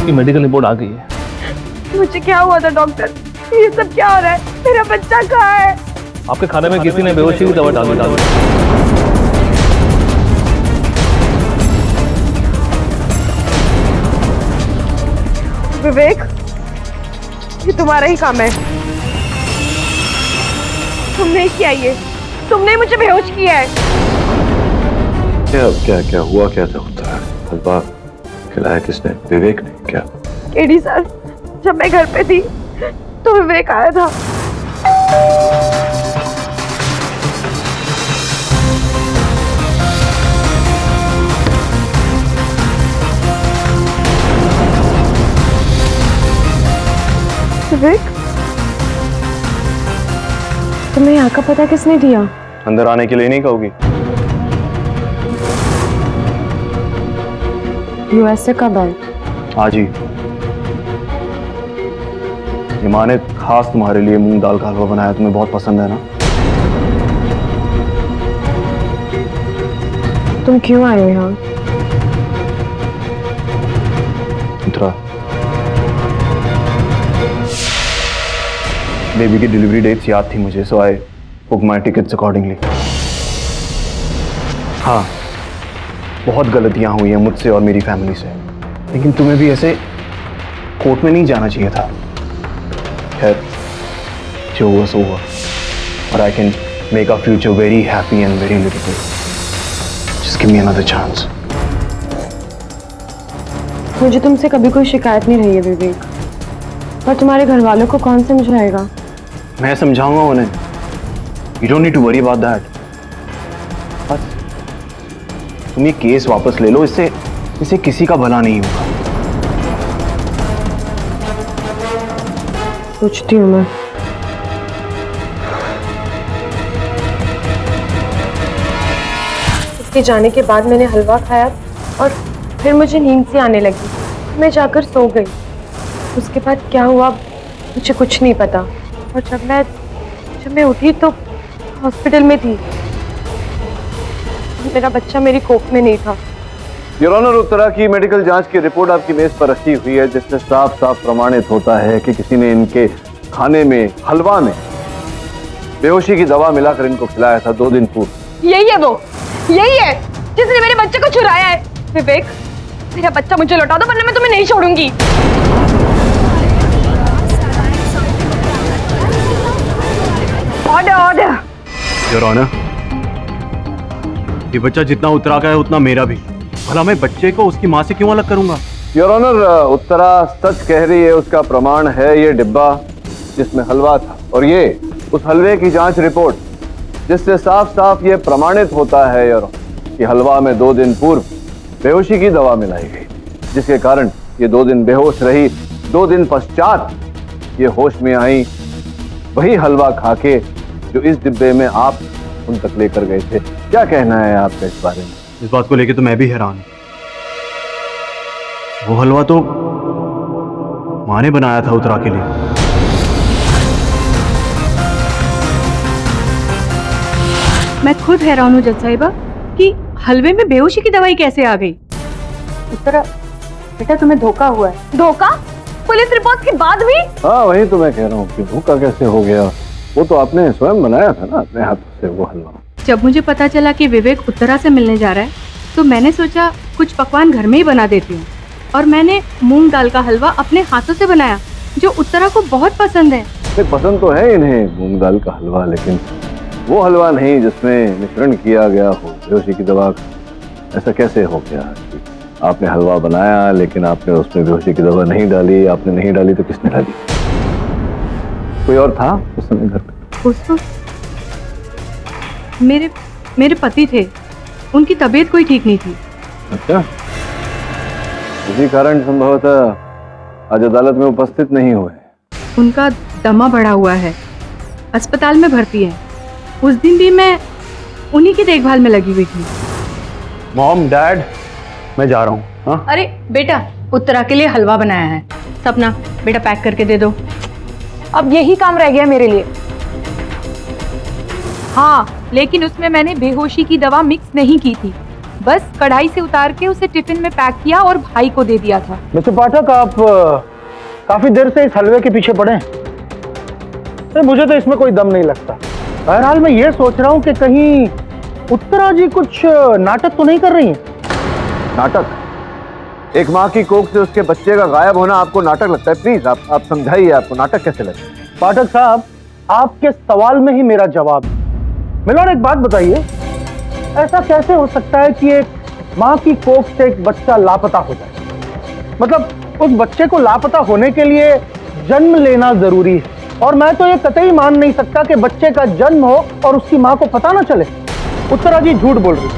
उसकी medical report आ गई है। मुझे क्या हुआ था डॉक्टर? ये सब क्या हो रहा है? मेरा बच्चा कहाँ है? आपके खाने में किसी ने बेहोशी की दवा डाल दी। विवेक, ये तुम्हारा ही काम है। तुमने ही किया ये, तुमने ही मुझे बेहोश किया है। क्या क्या क्या हुआ? क्या था? होता है हलवा खिलाया किसने? विवेक ने क्या? केडी सर, जब मैं घर पे थी तो विवेक आया था। विवेक, तुम्हें यहाँ का पता किसने दिया? अंदर आने के लिए नहीं कहोगी? यूएस से कब आए? आज ही। ये माँ ने खास तुम्हारे लिए मूंग दाल का हलवा बनाया, तुम्हें बहुत पसंद है ना? तुम क्यों आए हो यहाँ? उत्तरा, बेबी की डिलीवरी डेट्स याद थी मुझे, so I book my tickets accordingly. हाँ, बहुत गलतियां हुई हैं मुझसे और मेरी फैमिली से, लेकिन तुम्हें भी ऐसे कोर्ट में नहीं जाना चाहिए था। खैर, जो हुआ सो हुआ, और I can make a future very happy and very limited. Just give me another chance. मुझे तुमसे कभी कोई शिकायत नहीं रही है विवेक, पर तुम्हारे घर वालों को कौन समझाएगा? मैं समझाऊंगा उन्हें। You don't need to worry about that. बस तुम ये केस वापस ले लो, इससे किसी का भला नहीं होगा। सोचती हूँ मैं। उसके जाने के बाद मैंने हलवा खाया और फिर मुझे नींद सी आने लगी। मैं जाकर सो गई। उसके बाद क्या हुआ मुझे कुछ नहीं पता, और जब मैं उठी तो हॉस्पिटल में थी। मेरा बच्चा मेरी कोख में नहीं था। योर ऑनर, उत्तरा की मेडिकल जांच की रिपोर्ट आपकी मेज पर रखी हुई है, जिससे साफ साफ प्रमाणित होता है कि किसी ने इनके खाने में, हलवा में बेहोशी की दवा मिलाकर इनको खिलाया था 2 दिन पूर्व। यही है वो, यही है जिसने मेरे बच्चे को चुराया है। विवेक, मेरा बच्चा मुझे लौटा दो वरना मैं तुम्हें नहीं छोड़ूंगी। Order, order. योर ऑनर, ये बच्चा जितना उत्तरा का है उतना मेरा भी। भला मैं बच्चे को उसकी माँ से क्यों अलग करूंगा? योर ऑनर, उत्तरा सच कह रही है। उसका प्रमाण है ये डिब्बा जिसमें हलवा था, और ये उस हलवे की जांच रिपोर्ट, जिससे साफ साफ ये प्रमाणित होता है योर कि हलवा में 2 दिन पूर्व बेहोशी की दवा मिलाई गई, जिसके कारण ये 2 दिन बेहोश रही। 2 दिन पश्चात ये होश में आई, वही हलवा खा के जो इस डिब्बे में आप उन तक लेकर गए थे। क्या कहना है आपका इस बारे में? इस बात को लेकर तो मैं भी हैरान हूं। वो हलवा तो माँ ने बनाया था उत्तरा के लिए। मैं खुद हैरान हूँ जज साहिबा कि हलवे में बेहोशी की दवाई कैसे आ गई। उत्तरा, बेटा तुम्हें धोखा हुआ है। धोखा? पुलिस रिपोर्ट के बाद भी? हाँ, वही तो मैं कह रहा हूँ कि धोखा कैसे हो गया। वो तो आपने स्वयं बनाया था ना अपने हाथों से वो हलवा। जब मुझे पता चला कि विवेक उत्तरा से मिलने जा रहा है तो मैंने सोचा कुछ पकवान घर में ही बना देती हूँ, और मैंने मूंग दाल का हलवा अपने हाथों से बनाया जो उत्तरा को बहुत पसंद है। पसंद तो है इन्हें मूंग दाल का हलवा, लेकिन वो हलवा नहीं जिसमें मिश्रण किया गया हो बेहोशी की दवा का। ऐसा कैसे हो गया कि आपने हलवा बनाया लेकिन आपने उसमें बेहोशी की दवा नहीं डाली? आपने नहीं डाली तो किसने डाली? कोई और था उस समय घर पे? उसको मेरे पति थे, उनकी तबीयत कोई ठीक नहीं थी। अच्छा, इसी कारण संभवतः आज अदालत में उपस्थित नहीं हुए। उनका दमा बढ़ा हुआ है, अस्पताल में भर्ती है। उस दिन भी मैं उन्हीं की देखभाल में लगी हुई थी। मॉम, डैड, मैं जा रहा हूँ। हाँ? अरे बेटा, उत्तरा के लिए हलवा बनाया है। सपना, बेटा पैक करके दे दो। अब यही काम रह गया मेरे लिए। हाँ, लेकिन उसमें मैंने बेहोशी की दवा मिक्स नहीं की थी। बस कढ़ाई से उतार के उसे टिफिन में पैक किया और भाई को दे दिया था। मिस्टर पाठक, आप काफी देर से इस हलवे के पीछे पड़े हैं। तो मुझे तो इसमें कोई दम नहीं लगता। बहरहाल मैं ये सोच रहा हूँ कि कहीं उत्तरा जी कुछ नाटक तो नहीं कर रही हैं? नाटक? एक माँ की कोख से उसके बच्चे का गायब होना आपको नाटक लगता है? प्लीज आप समझाइए, आपको नाटक कैसे लगता है? पाठक साहब, आपके सवाल में ही मेरा जवाब है। मिलोर, एक बात बताइए, ऐसा कैसे हो सकता है कि एक माँ की कोख से एक बच्चा लापता हो जाए? मतलब उस बच्चे को लापता होने के लिए जन्म लेना जरूरी है, और मैं तो ये कतई मान नहीं सकता कि बच्चे का जन्म हो और उसकी माँ को पता ना चले। उत्तरा जी झूठ बोल रही।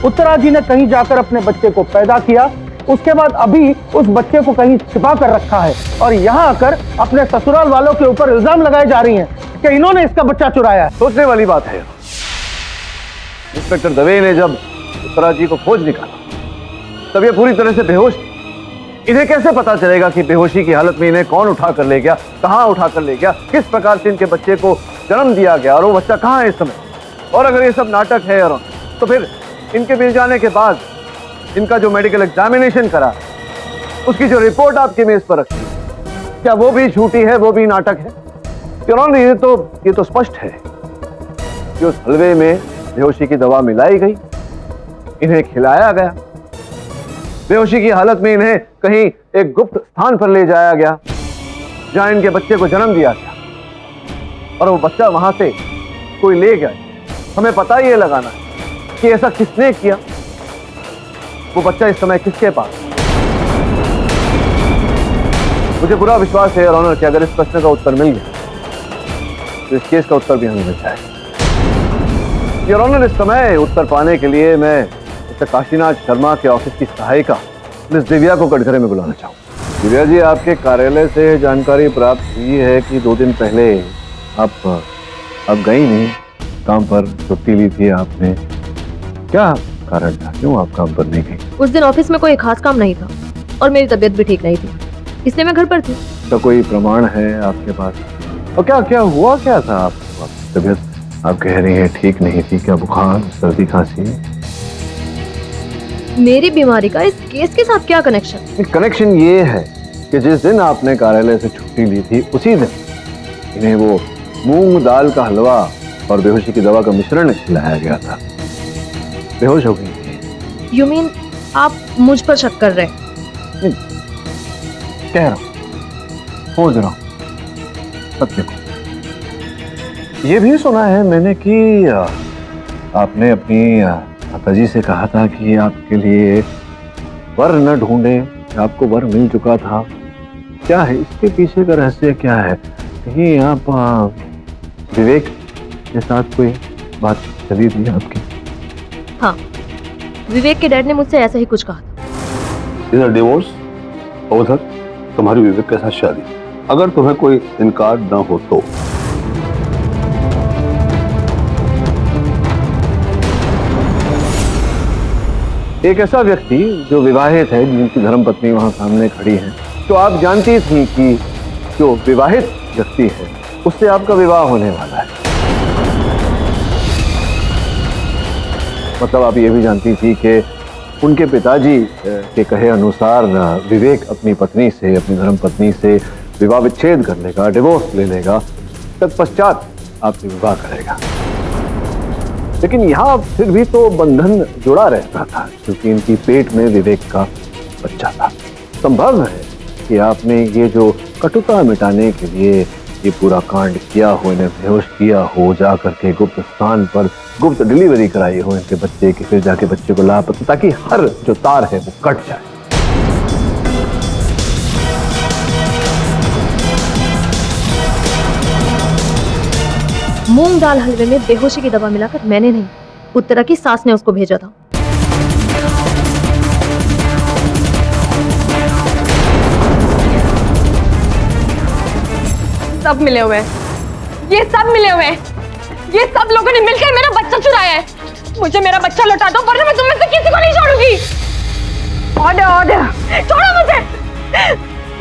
उत्तरा जी ने कहीं जाकर अपने बच्चे को पैदा किया, उसके बाद अभी उस बच्चे को कहीं छिपा कर रखा है, और यहाँ आकर अपने ससुराल वालों के ऊपर इल्जाम लगाए जा रही हैं कि इन्होंने इसका बच्चा चुराया है। सोचने वाली बात है। इंस्पेक्टर दवे ने जब उत्तरा जी को खोज निकाला तब ये पूरी तरह से बेहोश थी। इन्हें कैसे पता चलेगा कि बेहोशी की हालत में इन्हें कौन उठा कर ले गया, कहां उठा कर ले गया, किस प्रकार से इनके बच्चे को जन्म दिया गया, और वो बच्चा कहां है इस समय? और अगर ये सब नाटक है और तो फिर इनके मिल जाने के बाद इनका जो मेडिकल एग्जामिनेशन करा, उसकी जो रिपोर्ट आपके मेज पर रखी, क्या वो भी झूठी है, वो भी नाटक है? ये तो स्पष्ट है कि उस हलवे में बेहोशी की दवा मिलाई गई, इन्हें खिलाया गया, बेहोशी की हालत में इन्हें कहीं एक गुप्त स्थान पर ले जाया गया जहां इनके बच्चे को जन्म दिया गया, और वो बच्चा वहां से कोई ले गया। हमें पता ये लगाना है कि ऐसा किसने किया, वो बच्चा इस समय किसके पास। मुझे पूरा विश्वास है योर ऑनर कि अगर इस प्रश्न का उत्तर मिल गया तो इस केस का उत्तर भी हमें मिल जाएगा। योर ऑनर, इस समय उत्तर पाने के लिए मैं मिस्टर काशीनाथ शर्मा के ऑफिस की सहायिका मिस दिव्या को कटघरे में बुलाना चाहूँ। दिव्या जी, आपके कार्यालय से जानकारी प्राप्त हुई है कि 2 दिन पहले आप गई नहीं काम पर, छुट्टी ली थी आपने। क्या कारण था, क्यों आप काम पर नहीं गई? उस दिन ऑफिस में कोई खास काम नहीं था और मेरी तबीयत भी ठीक नहीं थी, इसलिए मैं घर पर थी। तो कोई प्रमाण है आपके पास? और क्या हुआ क्या था? आपकी तबीयत आप कह रही हैं ठीक नहीं थी, क्या बुखार, सर्दी, खांसी? मेरी बीमारी का इस केस के साथ क्या कनेक्शन? कनेक्शन ये है कि जिस दिन आपने कार्यालय से छुट्टी ली थी उसी दिन इन्हें वो मूंग दाल का हलवा और बेहोशी की दवा का मिश्रण खिलाया गया था। बेहोश हो गई। यू मीन आप मुझ पर शक कर रहे हैं? कह रहा हूं, खोज रहा हूं सत्य को। ये भी सुना है मैंने कि आपने अपनी माताजी से कहा था कि आपके लिए वर न ढूंढे, आपको वर मिल चुका था। क्या है इसके पीछे का रहस्य, क्या है? कहीं आप विवेक के साथ कोई बात चली थी आपकी? हाँ, विवेक के डैड ने मुझसे ऐसा ही कुछ कहा था। इधर डिवोर्स और उधर तुम्हारी विवेक के साथ शादी, अगर तुम्हें कोई इनकार न हो तो। एक ऐसा व्यक्ति जो विवाहित है, जिनकी धर्मपत्नी वहां सामने खड़ी है, तो आप जानती थी कि जो विवाहित व्यक्ति है उससे आपका विवाह होने वाला है। मतलब आप ये भी जानती थी कि उनके पिताजी के कहे अनुसार विवेक अपनी पत्नी से, अपनी धर्मपत्नी से विवाह विच्छेद कर लेगा, डिवोर्स ले लेगा, तत्पश्चात आपसे विवाह करेगा। लेकिन यहाँ फिर भी तो बंधन जुड़ा रहता था क्योंकि इनकी पेट में विवेक का बच्चा था। संभव है कि आपने ये जो कटुता मिटाने के लिए ये पूरा कांड किया हो, इन्हें बेहोश किया हो, जा करके गुप्त स्थान पर गुप्त डिलीवरी कराई हो इनके बच्चे की, फिर जाके बच्चे को लापता, ताकि हर जो तार है वो कट जाए। मूंग दाल हलवे में बेहोशी की दवा मिलाकर मैंने नहीं, उत्तरा की सास ने उसको भेजा था। सब मिले हुए हैं, ये सब मिले हुए हैं, ये सब लोगों ने मिलकर मेरा बच्चा चुराया है। मुझे मेरा बच्चा लौटा दो वरना मैं तुम्हें से किसी को नहीं छोड़ूंगी। ऑर्डर ऑर्डर, छोड़ो मुझे।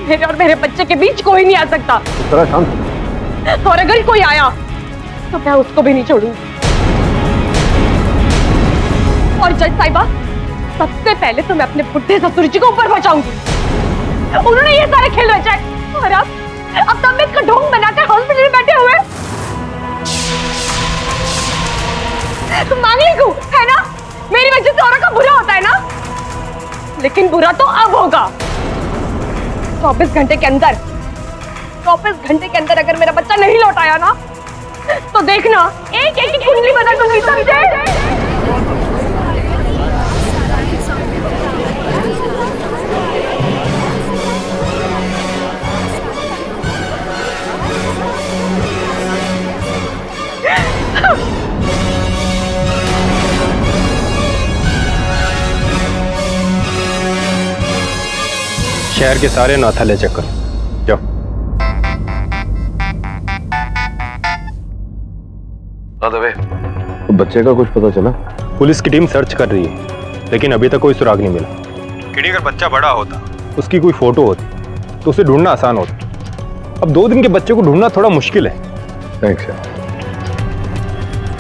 मेरे और मेरे बच्चे के बीच कोई नहीं आ सकता। थोड़ा शांत, और अगर कोई आया तो मैं उसको भी नहीं छोड़ूंगी। और जज साहिबा, सबसे पहले तो मैं अपने बुढ़े ससुर जी को ऊपर पहुंचाऊंगी। उन्होंने ये सारे खेल रचाए और अब तब मैं इसका ढोंग बनाकर हॉस्पिटल में बैठे हुए। मांगलिक हूं, है ना? मेरी वजह से औरत का बुरा होता है ना? लेकिन बुरा तो अब होगा। 24 घंटे के अंदर, 24 घंटे के अंदर अगर मेरा बच्चा नहीं लौट आया ना, तो देखना एक एक की कुंडली बदल दूंगी, समझे? शहर के सारे नाथाले चेक करो, जाओ। तो बच्चे का कुछ पता चला? पुलिस की टीम सर्च कर रही है, लेकिन अभी तक कोई सुराग नहीं मिला। किडी अगर बच्चा बड़ा होता, उसकी कोई फोटो होती, तो उसे ढूंढना आसान होता। अब 2 दिन के बच्चे को ढूंढना थोड़ा मुश्किल है। थैंक्स यार।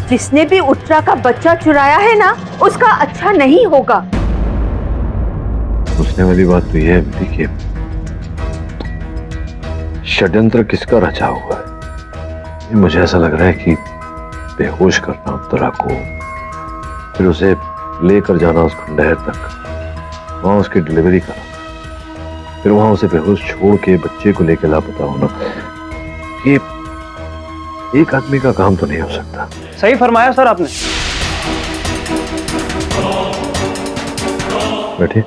जिसने भी उत्तरा का बच्चा चुराया है ना, उसका अच्छा नहीं होगा। पूछने वाली बात तो यह है देखिए, षड्यंत्र किसका रचा हुआ है? मुझे ऐसा लग रहा है कि बेहोश करना उत्तरा को, फिर उसे लेकर जाना उस खंडहर तक, वहां उसकी डिलीवरी करना, फिर वहां उसे बेहोश छोड़ के बच्चे को लेकर लापता होना, ये एक आदमी का काम तो नहीं हो सकता। सही फरमाया सर आपने। बैठिए।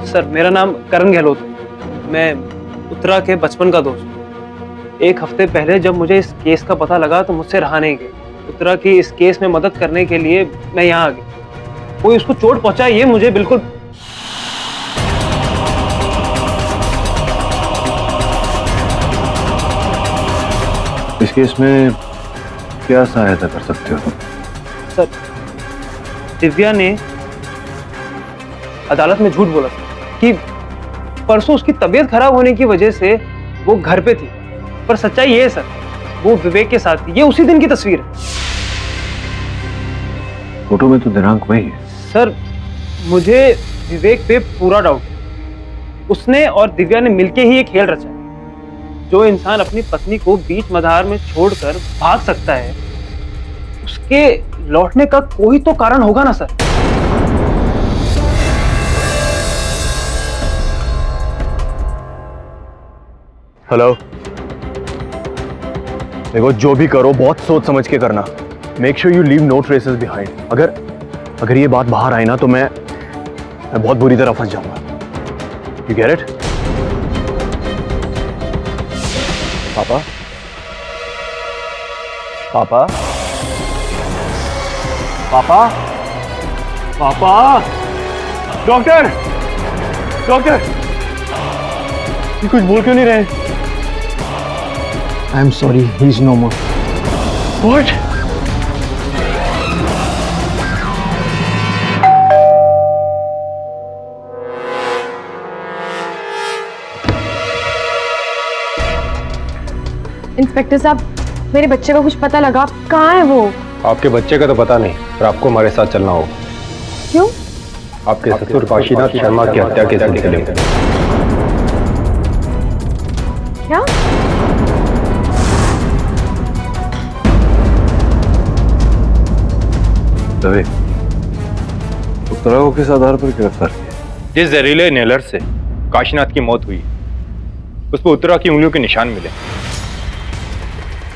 सर मेरा नाम करण गहलोत है। मैं उत्तरा के बचपन का दोस्त हूँ। 1 हफ्ते पहले जब मुझे इस केस का पता लगा तो मुझसे रहा नहीं गया। उत्तरा की इस केस में मदद करने के लिए मैं यहाँ आ गया। कोई उसको चोट पहुंचाए ये मुझे बिल्कुल। इस केस में क्या सहायता कर सकते हो तुम? सर दिव्या ने अदालत में झूठ बोला कि परसों उसकी तबीयत खराब होने की वजह से वो घर पे थी, पर सच्चाई ये है सर, वो विवेक के साथ थी। ये उसी दिन की तस्वीर है। फोटो में तो दिनांक वही है। सर मुझे विवेक पे पूरा डाउट है। उसने और दिव्या ने मिलके ही ये खेल रचा है। जो इंसान अपनी पत्नी को बीच मझधार में छोड़कर भाग सकता है, उसके लौटने का कोई तो कारण होगा ना सर। हेलो, देखो जो भी करो बहुत सोच समझ के करना। Make sure you leave no traces behind. अगर ये बात बाहर आई ना तो मैं बहुत बुरी तरह फंस जाऊंगा। You get it? पापा, पापा, पापा, पापा, डॉक्टर, डॉक्टर, ये कुछ बोल क्यों नहीं रहे? I am sorry, he is no more. What? Inspector साहब, मेरे बच्चे का कुछ पता लगा? कहाँ है वो? आपके बच्चे का तो पता नहीं, पर आपको हमारे साथ चलना होगा। क्यों? आपके ससुर काशीनाथ शर्मा की हत्या के सिलसिले में। क्या? रवि, उत्तरा को किस आधार पर गिरफ्तार किया? जिस जहरीले नेलर से काशीनाथ की मौत हुई, उस पर उत्तरा की उंगलियों के निशान मिले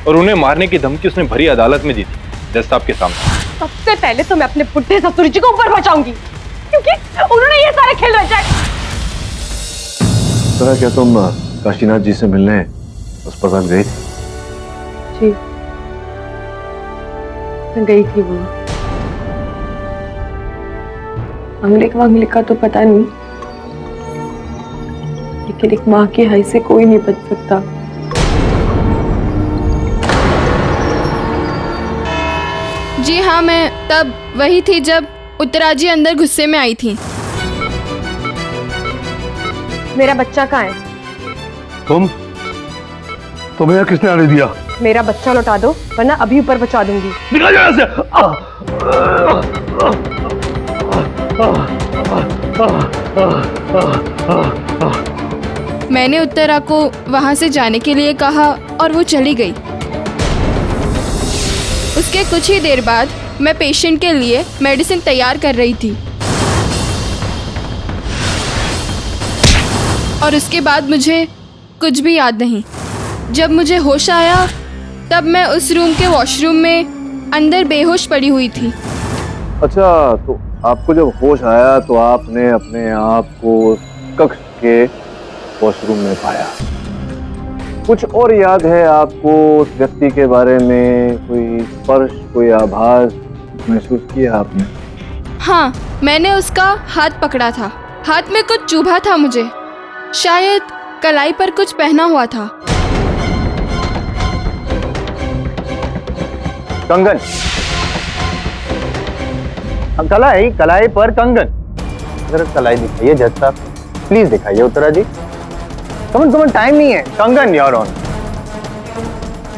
और उन्हें मारने की धमकी उसने भरी अदालत में दी थी, जज साहब के सामने। सबसे पहले तो मैं अपने बुढ़े ससुर जी को ऊपर पहुंचाऊंगी, क्योंकि उन्होंने ये सारे खेल रचाए। उत्तरा, क्या तुम काशीनाथ जी से मिलने अस्पताल गई थी? जी, मैं गई थी। वो अंगलिक का तो पता नहीं, लेकिन एक माँ की हाय से कोई नहीं बच सकता। जी हाँ, मैं तब वही थी जब उत्तरा जी अंदर गुस्से में आई थी। मेरा बच्चा कहाँ है? तुम्हें किसने आने दिया? मेरा बच्चा लौटा दो वरना अभी ऊपर पहुंचा दूंगी। निकल जाओ यहाँ से। मैंने उत्तरा को वहां से जाने के लिए कहा और वो चली गई। उसके कुछ ही देर बाद मैं पेशेंट के लिए मेडिसिन तैयार कर रही थी और उसके बाद मुझे कुछ भी याद नहीं। जब मुझे होश आया तब मैं उस रूम के वॉशरूम में अंदर बेहोश पड़ी हुई थी। अच्छा, तो आपको जब होश आया तो आपने अपने आप को उस कक्ष के वॉशरूम में पाया। कुछ और याद है आपको उस व्यक्ति के बारे में? कोई स्पर्श, कोई आभास महसूस किया आपने? हाँ, मैंने उसका हाथ पकड़ा था। हाथ में कुछ चुभा था मुझे, शायद कलाई पर कुछ पहना हुआ था। कंगन, कलाई पर कंगन। जरा कलाई दिखाइए जज साहब, प्लीज दिखाइए उत्तरा जी। कमन टाइम नहीं है। कंगन योर ऑन।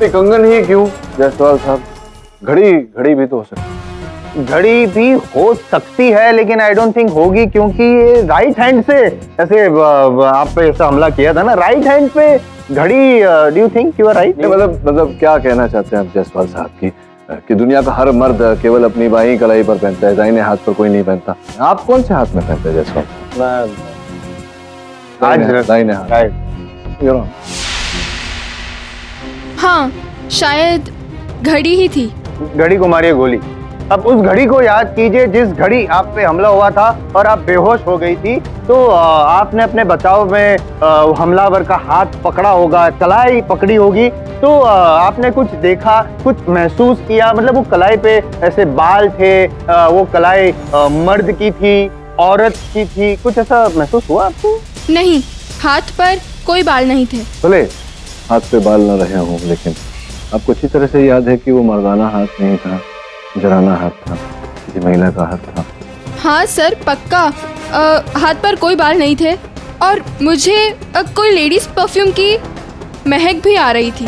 कंगन ही क्यों जायसवाल साहब, घड़ी भी तो हो सकती। घड़ी भी हो सकती है लेकिन आई डोंट थिंक होगी, क्योंकि ये राइट हैंड से ऐसे आप पे ऐसा हमला किया था ना, राइट हैंड पे घड़ी। Do you think you are right? मतलब क्या कहना चाहते हैं आप जायसवाल साहब कि दुनिया का हर मर्द केवल अपनी बाईं कलाई पर पहनता है, दाहिने हाथ पर कोई नहीं पहनता। आप कौन से हाथ में पहनते हैं जायसवाल? दाहिने हाथ। राइट। हाँ, शायद घड़ी ही थी। घड़ी को मारिए गोली। अब उस घड़ी को याद कीजिए जिस घड़ी आप पे हमला हुआ था और आप बेहोश हो गई थी, तो आपने अपने बचाव में हमलावर का हाथ पकड़ा होगा, कलाई पकड़ी होगी, तो आपने कुछ देखा, कुछ महसूस किया। मतलब वो कलाई पे ऐसे बाल थे, वो कलाई मर्द की थी, औरत की थी, कुछ ऐसा महसूस हुआ आपको? नहीं, हाथ पर कोई बाल नहीं थे। चले हाथ पे बाल न रहे हों, लेकिन आपको अच्छी तरह से याद है कि वो मर्दाना हाथ नहीं था, जराना हाथ था, किसी महिला का हाथ था। हाँ सर, पक्का। हाथ पर कोई बाल नहीं थे और मुझे कोई लेडीज परफ्यूम की महक भी आ रही थी।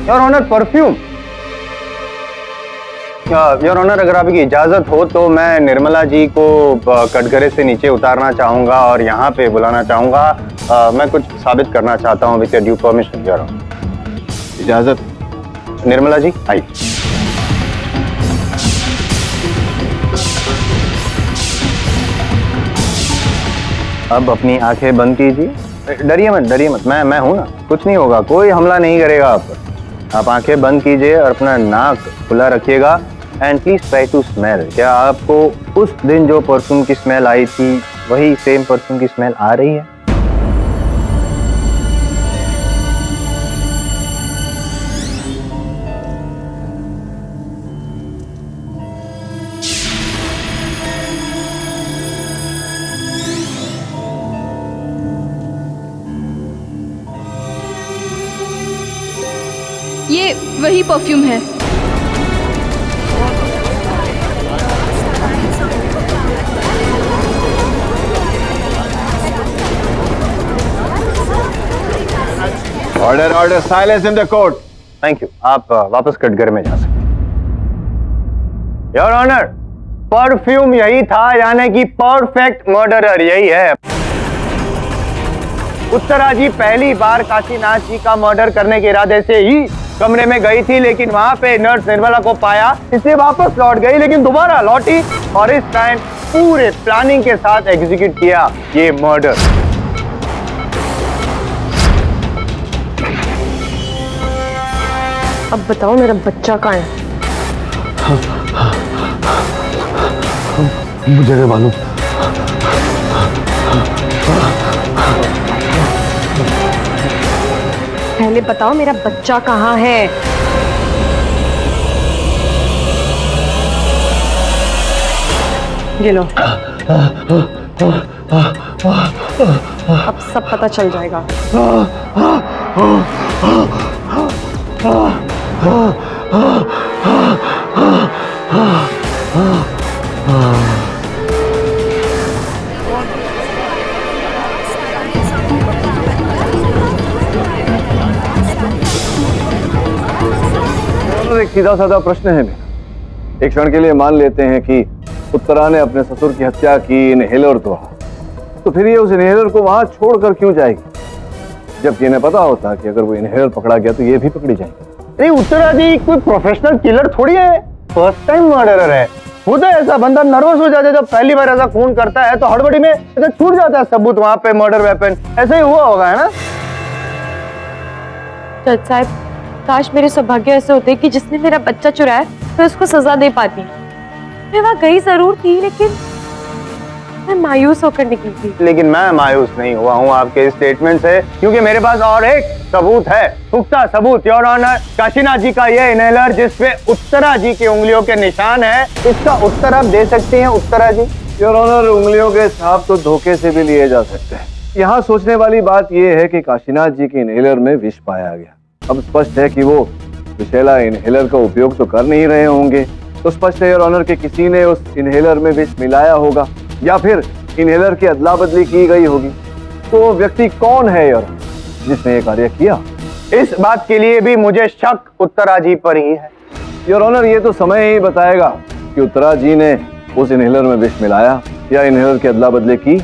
Your honour, perfume. Your honour, अगर आपकी इजाजत हो तो मैं निर्मला जी को कटघरे से नीचे उतारना चाहूंगा और यहाँ पे बुलाना चाहूंगा। मैं कुछ साबित करना चाहता हूँ with due permission your honour. इजाजत? निर्मला जी आइए। अब अपनी आंखें बंद कीजिए। डरिए मत, मैं हूं ना, कुछ नहीं होगा, कोई हमला नहीं करेगा आप पर। आप आंखें बंद कीजिए और अपना नाक खुला रखिएगा and please try to smell. क्या आपको उस दिन जो परफ्यूम की स्मेल आई थी वही सेम परफ्यूम की स्मेल आ रही है? ये वही परफ्यूम है। Order, silence in the court. Thank you. आप वापस कटघरे में जा सकते। योर ऑनर, परफ्यूम यही था, यानी कि परफेक्ट मर्डरर यही है। उत्तरा जी पहली बार काशीनाथ जी का मर्डर करने के इरादे से ही कमरे में गई थी, लेकिन वहां पे नर्स निर्मला को पाया, इसलिए वापस लौट गई, लेकिन दोबारा लौटी और इस टाइम पूरे प्लानिंग के साथ एग्जीक्यूट किया ये मर्डर। अब बताओ मेरा बच्चा कहाँ है? मुझे नहीं मालूम। पहले बताओ मेरा बच्चा कहाँ है? ये लो, अब सब पता चल जाएगा। ऑनर, एक सीधा साधा प्रश्न है मेरा। एक क्षण के लिए मान लेते हैं कि उत्तरा ने अपने ससुर की हत्या की, इनहेलर तोड़ा, तो फिर ये उस इनहेलर को वहां छोड़कर क्यों जाएगी, जबकि इन्हें पता होता कि अगर वो इनहेलर पकड़ा गया तो ये भी पकड़ी जाएगी। नहीं, उत्तरा जी कोई प्रोफेशनल किलर थोड़ी है, फर्स्ट टाइम मर्डरर है। खुद ऐसा बंदा नर्वस हो जाता है जब पहली बार ऐसा खून करता है, तो हड़बड़ी में ऐसा छूट जाता है सबूत वहां पे, मर्डर वेपन। ऐसा ही हुआ होगा, है ना? जज साहब, काश मेरे सौभाग्य ऐसे होते कि जिसने मेरा बच्चा चुराया मैं उसको सजा दे पाती। मैं वहां गई जरूर थी, लेकिन मैं मायूस होकर निकली थी। लेकिन मैं मायूस नहीं हुआ हूँ आपके स्टेटमेंट से, क्योंकि मेरे पास और एक सबूत है, पुख्ता सबूत। योर ऑनर, काशीनाथ जी का ये इनहेलर जिसपे उत्तरा जी की उंगलियों के निशान है, इसका उत्तर आप दे सकते हैं उत्तरा जी? योर ऑनर, उंगलियों के छाप तो धोखे से भी लिए जा सकते हैं। यहाँ सोचने वाली बात यह है कि काशीनाथ जी के इनहेलर में विष पाया गया। अब स्पष्ट है कि वो विषैला इनहेलर का उपयोग तो कर नहीं रहे होंगे, तो स्पष्ट है योर ऑनर कि किसी ने उस इनहेलर में विष मिलाया होगा या फिर इनहेलर की अदला बदली की गई होगी। तो वो व्यक्ति कौन है योर जिसने ये कार्य किया? इस बात के लिए भी मुझे शक उत्तरा जी पर ही है। योर ऑनर, ये तो समय ही बताएगा कि उत्तरा जी ने उस इनहेलर में विष मिलाया या इनहेलर की अदला बदली की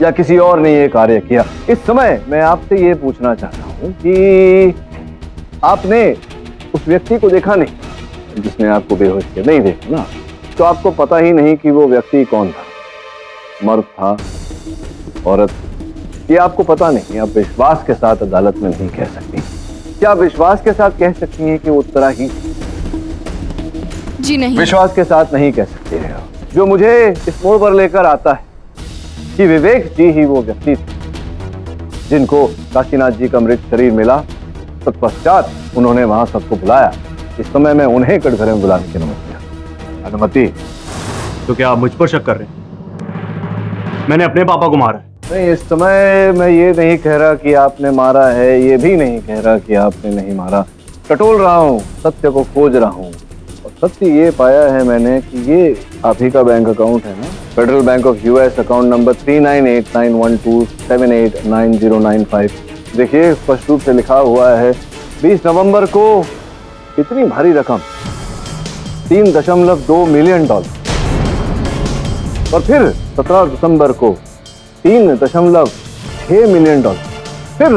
या किसी और ने ये कार्य किया। इस समय मैं आपसे ये पूछना चाहता हूँ कि आपने उस व्यक्ति को देखा नहीं जिसने आपको बेहोश किया? नहीं देखा ना, तो आपको पता ही नहीं कि वो व्यक्ति कौन था, मर्द था, औरत, ये आपको पता नहीं। आप विश्वास के साथ अदालत में नहीं कह सकती। क्या आप विश्वास के साथ कह सकती हैं कि वो उत्तरा ही? जी नहीं। विश्वास के साथ नहीं कह सकते हैं। जो मुझे इस मोड़ पर लेकर आता है कि विवेक जी ही वो व्यक्ति थे जिनको काशीनाथ जी का मृत शरीर मिला, तत्पश्चात उन्होंने वहां सबको बुलाया। इस समय मैं उन्हें कटघरे में बुलाने की अनुमति दिया। अनुमति? तो क्या आप मुझ पर शक कर रहे हैं? मैंने अपने पापा को मारा है। नहीं, इस समय मैं ये नहीं कह रहा कि आपने मारा है, ये भी नहीं कह रहा कि आपने नहीं मारा। टटोल रहा हूँ, सत्य को खोज रहा हूँ, और सत्य ये पाया है मैंने कि ये आप ही का बैंक अकाउंट है ना, federal bank of US, account number 398912789095। देखिए, स्पष्ट रूप से लिखा हुआ है 20 नवंबर को कितनी भारी रकम, $3.2 मिलियन, और फिर 17 दिसंबर को $3.6 मिलियन। फिर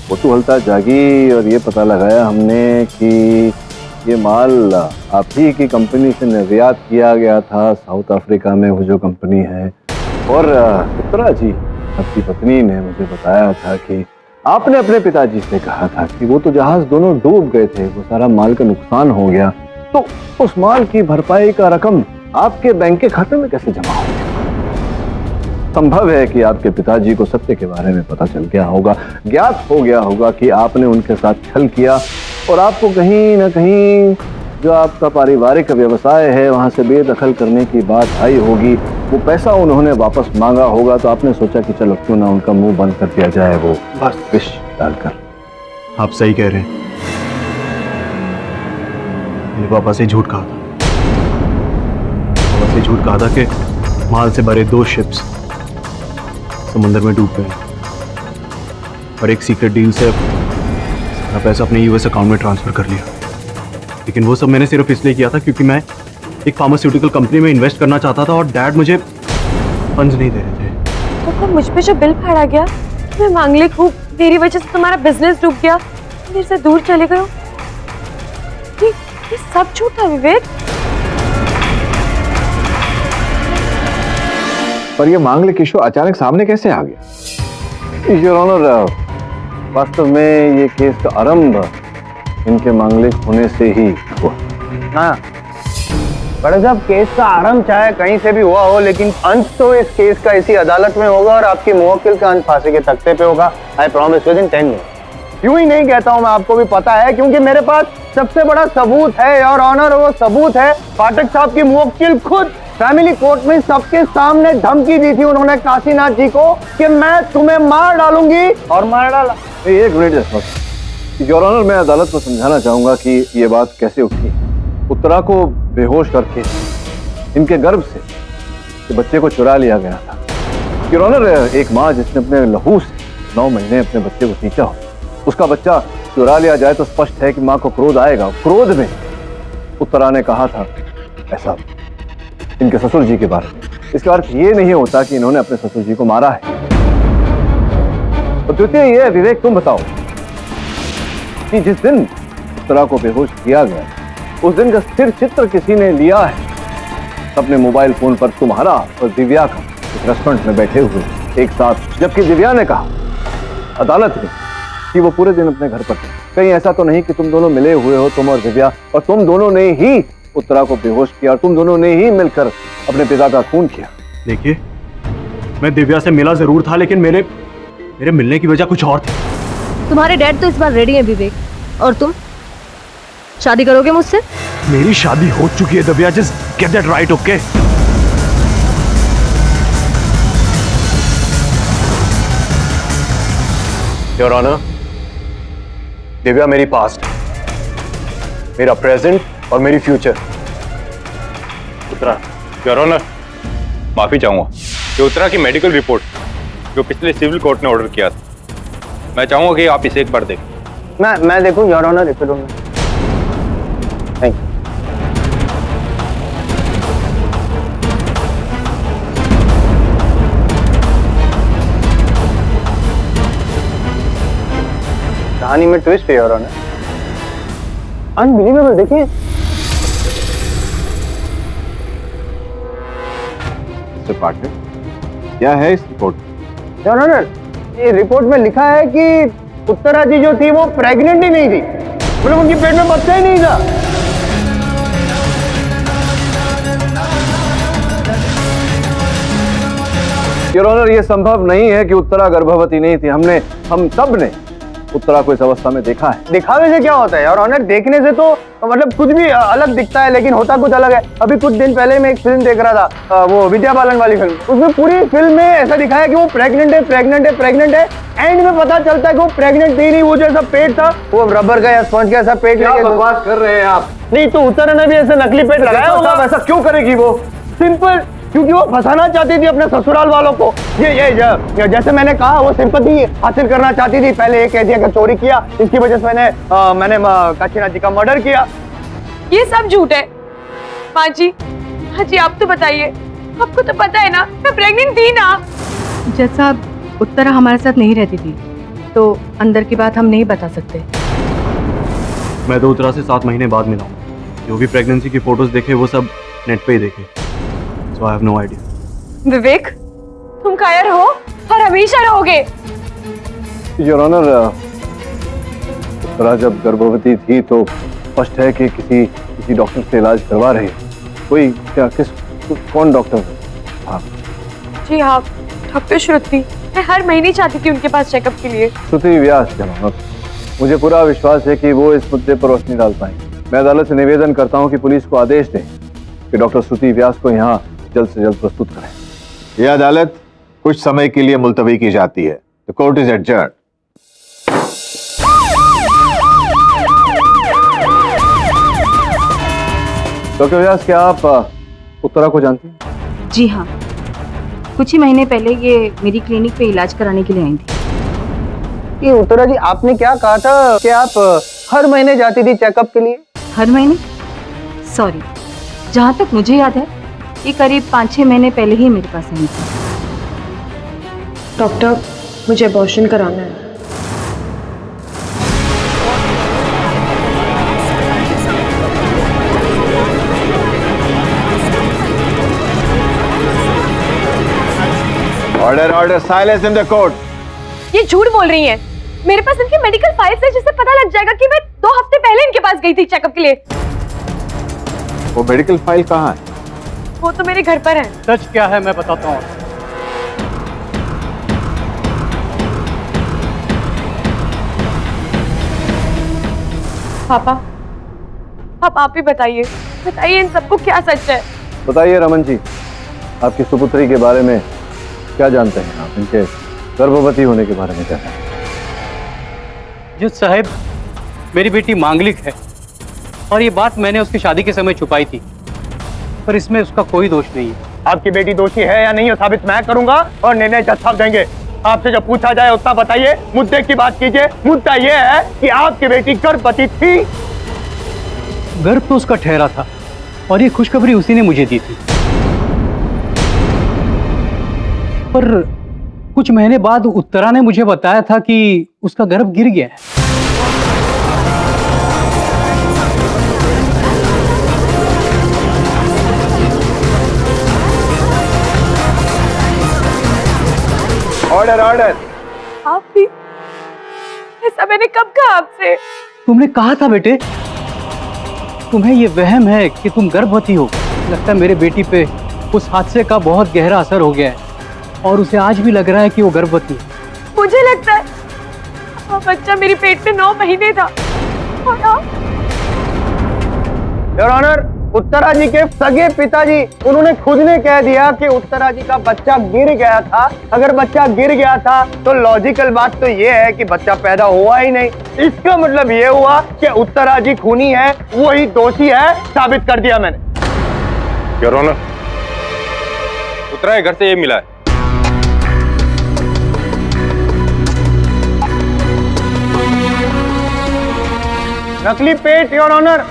कौतूहलता जागी और ये पता लगाया हमने कि ये माल आप ही की कंपनी से निर्यात किया गया था साउथ अफ्रीका में, वो जो कंपनी है। और उत्तरा जी, आपकी पत्नी ने मुझे बताया था कि आपने अपने पिताजी से कहा था कि वो तो जहाज दोनों डूब गए थे, वो सारा माल का नुकसान हो गया, तो उस माल की भरपाई का रकम आपके बैंक के खाते में कैसे जमा हो गया? संभव है कि आपके पिताजी को सत्य के बारे में पता चल गया होगा, ज्ञात हो गया होगा कि आपने उनके साथ छल किया, और आपको कहीं ना कहीं जो आपका पारिवारिक व्यवसाय है वहां से बेदखल करने की बात आई होगी। वो पैसा उन्होंने वापस मांगा होगा, तो आपने सोचा कि चलो क्यों ना उनका मुंह बंद कर दिया जाए, वो बस विष डालकर। आप सही कह रहे हैं, मेरे पापा से झूठ कहा था। पापा से झूठ कहा था कि माल से भरे 2 शिप्स समुद्र में डूब गए, और एक सीक्रेट डील से अपना पैसा अपने यूएस अकाउंट में ट्रांसफर कर लिया। लेकिन वो सब मैंने सिर्फ इसलिए किया था क्योंकि मैं एक फार्मास्यूटिकल कंपनी में इन्वेस्ट करना चाहता था, और डैड मुझे फंड्स नहीं दे रहे थे। तो मुझ पे जो बिल फाड़ा गया, मैं मांगलिक हूँ, मेरी वजह से तुम्हारा बिजनेस डूब गया, मेरे से दूर चले गए हो, ये सब झूठ था विवेक। पर ये मांगलिक इशू अचानक सामने कैसे आ गया? योर ऑनर, वास्तव में ये केस का आरंभ इनके मांगलिक होने से ही हुआ। हाँ बड़े साहब, केस का आरंभ चाहे कहीं से भी हुआ हो, लेकिन अंत तो इस केस का इसी अदालत में होगा, और आपकी मुवक्किल का अंत फांसी के तख्ते पे होगा। I promise with in 10 minute. यूं ही नहीं कहता हूं मैं, आपको भी पता है, क्योंकि मेरे पास सबसे बड़ा सबूत है योर ऑनर। वो सबूत है पाठक साहब की मुवक्किल खुद फैमिली कोर्ट में सबके सामने धमकी दी थी उन्होंने काशीनाथ जी को कि मैं तुम्हें मार डालूंगी, और मार डाला। एक मिनट योर ऑनर, मैं अदालत को समझाना चाहूंगा कि ये बात कैसे उठी। उत्तरा को बेहोश करके इनके गर्भ से बच्चे को चुरा लिया गया था। योर ऑनर, एक माँ जिसने अपने लहू से 9 महीने अपने बच्चे को सींचा हो, उसका बच्चा चुरा लिया जाए तो स्पष्ट है कि मां को क्रोध आएगा। क्रोध में उत्तरा ने कहा था ऐसा इनके ससुर जी के बारे में। इसका अर्थ ये नहीं होता कि इन्होंने अपने ससुर जी को मारा है। और द्वितीय ये, विवेक तुम बताओ कि जिस दिन उत्तरा को बेहोश किया गया उस दिन का स्थिर चित्र किसी ने लिया है अपने मोबाइल फोन पर, तुम्हारा और दिव्या का, एक रेस्टोरेंट में बैठे हुए एक साथ, जबकि दिव्या ने कहा अदालत में कि वो पूरे दिन अपने घर पर थे। कहीं ऐसा तो नहीं कि तुम दोनों मिले हुए हो, तुम और दिव्या, और तुम दोनों ने ही उत्तरा को बेहोश किया और तुम दोनों ने ही मिलकर अपने पिता का खून किया? देखिए, मैं दिव्या से मिला जरूर था, लेकिन मेरे मिलने की वजह कुछ और थी। तुम्हारे डैड तो इस बार रेडी है विवेक, और तुम शादी करोगे मुझसे? मेरी शादी हो चुकी है Divya, just get that right, okay? Your honour, Divya मेरी पास्ट, मेरा प्रेजेंट और मेरी फ्यूचर। उत्तरा, योर ऑनर, माफी चाहूंगा कि उत्तरा की मेडिकल रिपोर्ट जो पिछले सिविल कोर्ट ने ऑर्डर किया था, मैं चाहूंगा कि आप इसे एक बार देखें। मैं देखूं your honour, if you don't mind. Thank you. कहानी में ट्विस्ट है योर ऑनर, अनबिलीवेबल। देखिए, पार्टनर, क्या है इस रिपोर्ट? योर ऑनर, ये रिपोर्ट में लिखा है कि उत्तरा जी जो थी वो प्रेग्नेंट ही नहीं थी, मतलब उनकी पेट में बच्चा ही नहीं था। योर ऑनर, यह संभव नहीं है कि उत्तरा गर्भवती नहीं थी। हम सब ने उत्तरा को इस अवस्था में देखा है। दिखावे से क्या होता है यार ऑनर? देखने से तो मतलब कुछ भी अलग दिखता है, लेकिन होता कुछ अलग है। अभी कुछ दिन पहले मैं एक फिल्म देख रहा था, वो विद्या बालन वाली फिल्म। उसमें पूरी फिल्म में ऐसा दिखाया कि वो प्रेग्नेंट है। एंड में पता चलता है कि वो प्रेग्नेंट थी नहीं, वो जो ऐसा पेट था वो रबर का या स्पंज का ऐसा पेट। क्या बकवास कर रहे हैं आप? नहीं तो उत्तरा ने भी ऐसा नकली पेट लगाया होगा। ऐसा क्यों करेगी वो? सिंपल, क्योंकि वो फंसाना चाहती थी अपने ससुराल वालों को। ये जैसे मैंने कहा, वो सिंपैथी हासिल करना चाहती थी। पहले ये कह दिया कि चोरी किया, इसकी वजह से मैंने काशीनाथ जी का मर्डर किया। ये सब झूठ है। माँ जी आप तो बताइए, आपको तो पता है ना मैं प्रेग्नेंट थी ना। जज साहब, उत्तरा हमारे साथ नहीं रहती थी, तो अंदर की बात हम नहीं बता सकते। मैं तो उत्तरा से 7 महीने बाद मिला हूँ। जो भी प्रेगनेंसी की फोटोज देखे वो सब नेट पे ही देखे, सो आई हैव नो आइडिया। विवेक, तुम कायर हो और हमेशा रहोगे। योर ऑनर, उत्तरा जब गर्भवती थी तो स्पष्ट है कि किसी डॉक्टर से इलाज करवा रही है। कौन डॉक्टर? हाँ जी हाँ, डॉक्टर श्रुति। मैं हर महीने चाहती थी उनके पास चेकअप के लिए। श्रुति व्यास, मुझे पूरा विश्वास है कि वो इस मुद्दे पर रोशनी डाल पाएंगे। मैं अदालत से निवेदन करता हूं कि पुलिस को आदेश दें कि डॉक्टर श्रुति व्यास को यहां जल्द से जल्द प्रस्तुत करें। यह अदालत कुछ समय के लिए मुलतवी की जाती है। The court is adjourned. Doctor Vyas, क्या आप उत्तरा को जानती हैं? जी हाँ, कुछ ही महीने पहले ये मेरी क्लिनिक पे इलाज कराने के लिए आई थी। ये उत्तरा जी, आपने क्या कहा था कि आप हर महीने जाती थी चेकअप के लिए? हर महीने? सॉरी, जहाँ तक मुझे याद है ये करीब 5-6 महीने पहले ही मेरे पास आई थी। डॉक्टर, मुझे अबॉर्शन कराना है। Order, silence in the court. ये झूठ बोल रही हैं। मेरे पास इनकी मेडिकल फाइल्स है, जिससे पता लग जाएगा कि मैं 2 हफ्ते पहले इनके पास गई थी चेकअप के लिए। वो मेडिकल फाइल कहाँ है? वो तो मेरे घर पर है। सच क्या है मैं बताता हूँ। पापा, आप ही बताइए इन सबको क्या सच है? बताइए रमन जी, आपकी सुपुत्री के बारे में क्या जानते हैं आप? इनके गर्भवती होने के बारे में क्या जानते हैं? जज साहब, मेरी बेटी मांगलिक है और ये बात मैंने उसकी शादी के समय छुपाई थी, पर इसमें उसका कोई दोष नहीं है। आपकी बेटी दोषी है या नहीं, साबित मैं करूंगा और निर्णय जज साहब देंगे। आपसे जब पूछा जाए उतना बताइए, मुद्दे की बात कीजिए। मुद्दा यह है कि आपकी बेटी गर्भवती थी। गर्भ तो उसका ठहरा था और ये खुशखबरी उसी ने मुझे दी थी, पर कुछ महीने बाद उत्तरा ने मुझे बताया था कि उसका गर्भ गिर गया है। Order order. आप भी? ऐसा मैंने कब कहा आपसे? तुमने कहा था बेटे, तुम्हें ये वहम है कि तुम गर्भवती हो। लगता है मेरे बेटी पे उस हादसे का बहुत गहरा असर हो गया है और उसे आज भी लग रहा है कि वो गर्भवती है। मुझे लगता है वो बच्चा मेरे पेट में 9 महीने था और आप? योर ऑनर, उत्तरा जी के सगे पिताजी, उन्होंने खुद ने कह दिया कि उत्तरा जी का बच्चा गिर गया था। अगर बच्चा गिर गया था तो लॉजिकल बात तो ये है कि बच्चा पैदा हुआ ही नहीं। इसका मतलब ये हुआ कि उत्तरा जी खूनी है, वही दोषी है, साबित कर दिया मैंने। योर ऑनर, उत्तरा के घर से ये मिला है। नकली पेट योर ऑनर।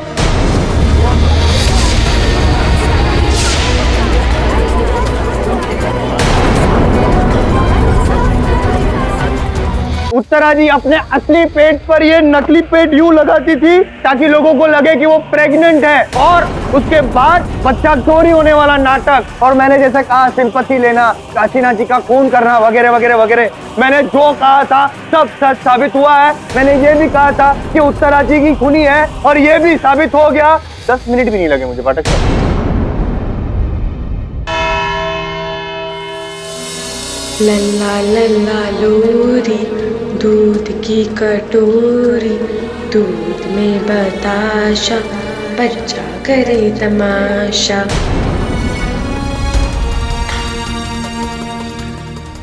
उत्तरा जी अपने असली पेट पर ये नकली पेट यूं लगाती थी ताकि लोगों को लगे कि वो प्रेग्नेंट है, और उसके बाद बच्चा चोरी होने वाला नाटक। और मैंने जैसे कहा सिंपैथी लेना, काशीनाथ जी का खून करना वगैरह वगैरह वगैरह, मैंने जो कहा था सब सच साबित हुआ है। मैंने ये भी कहा था कि उत्तरा जी की खूनी है और ये भी साबित हो गया। 10 मिनट भी नहीं लगे मुझे पाठक साहब। लल्ला लल्ला लोरी, दूध की कटोरी, दूध में बताशा, बच्चा करे तमाशा।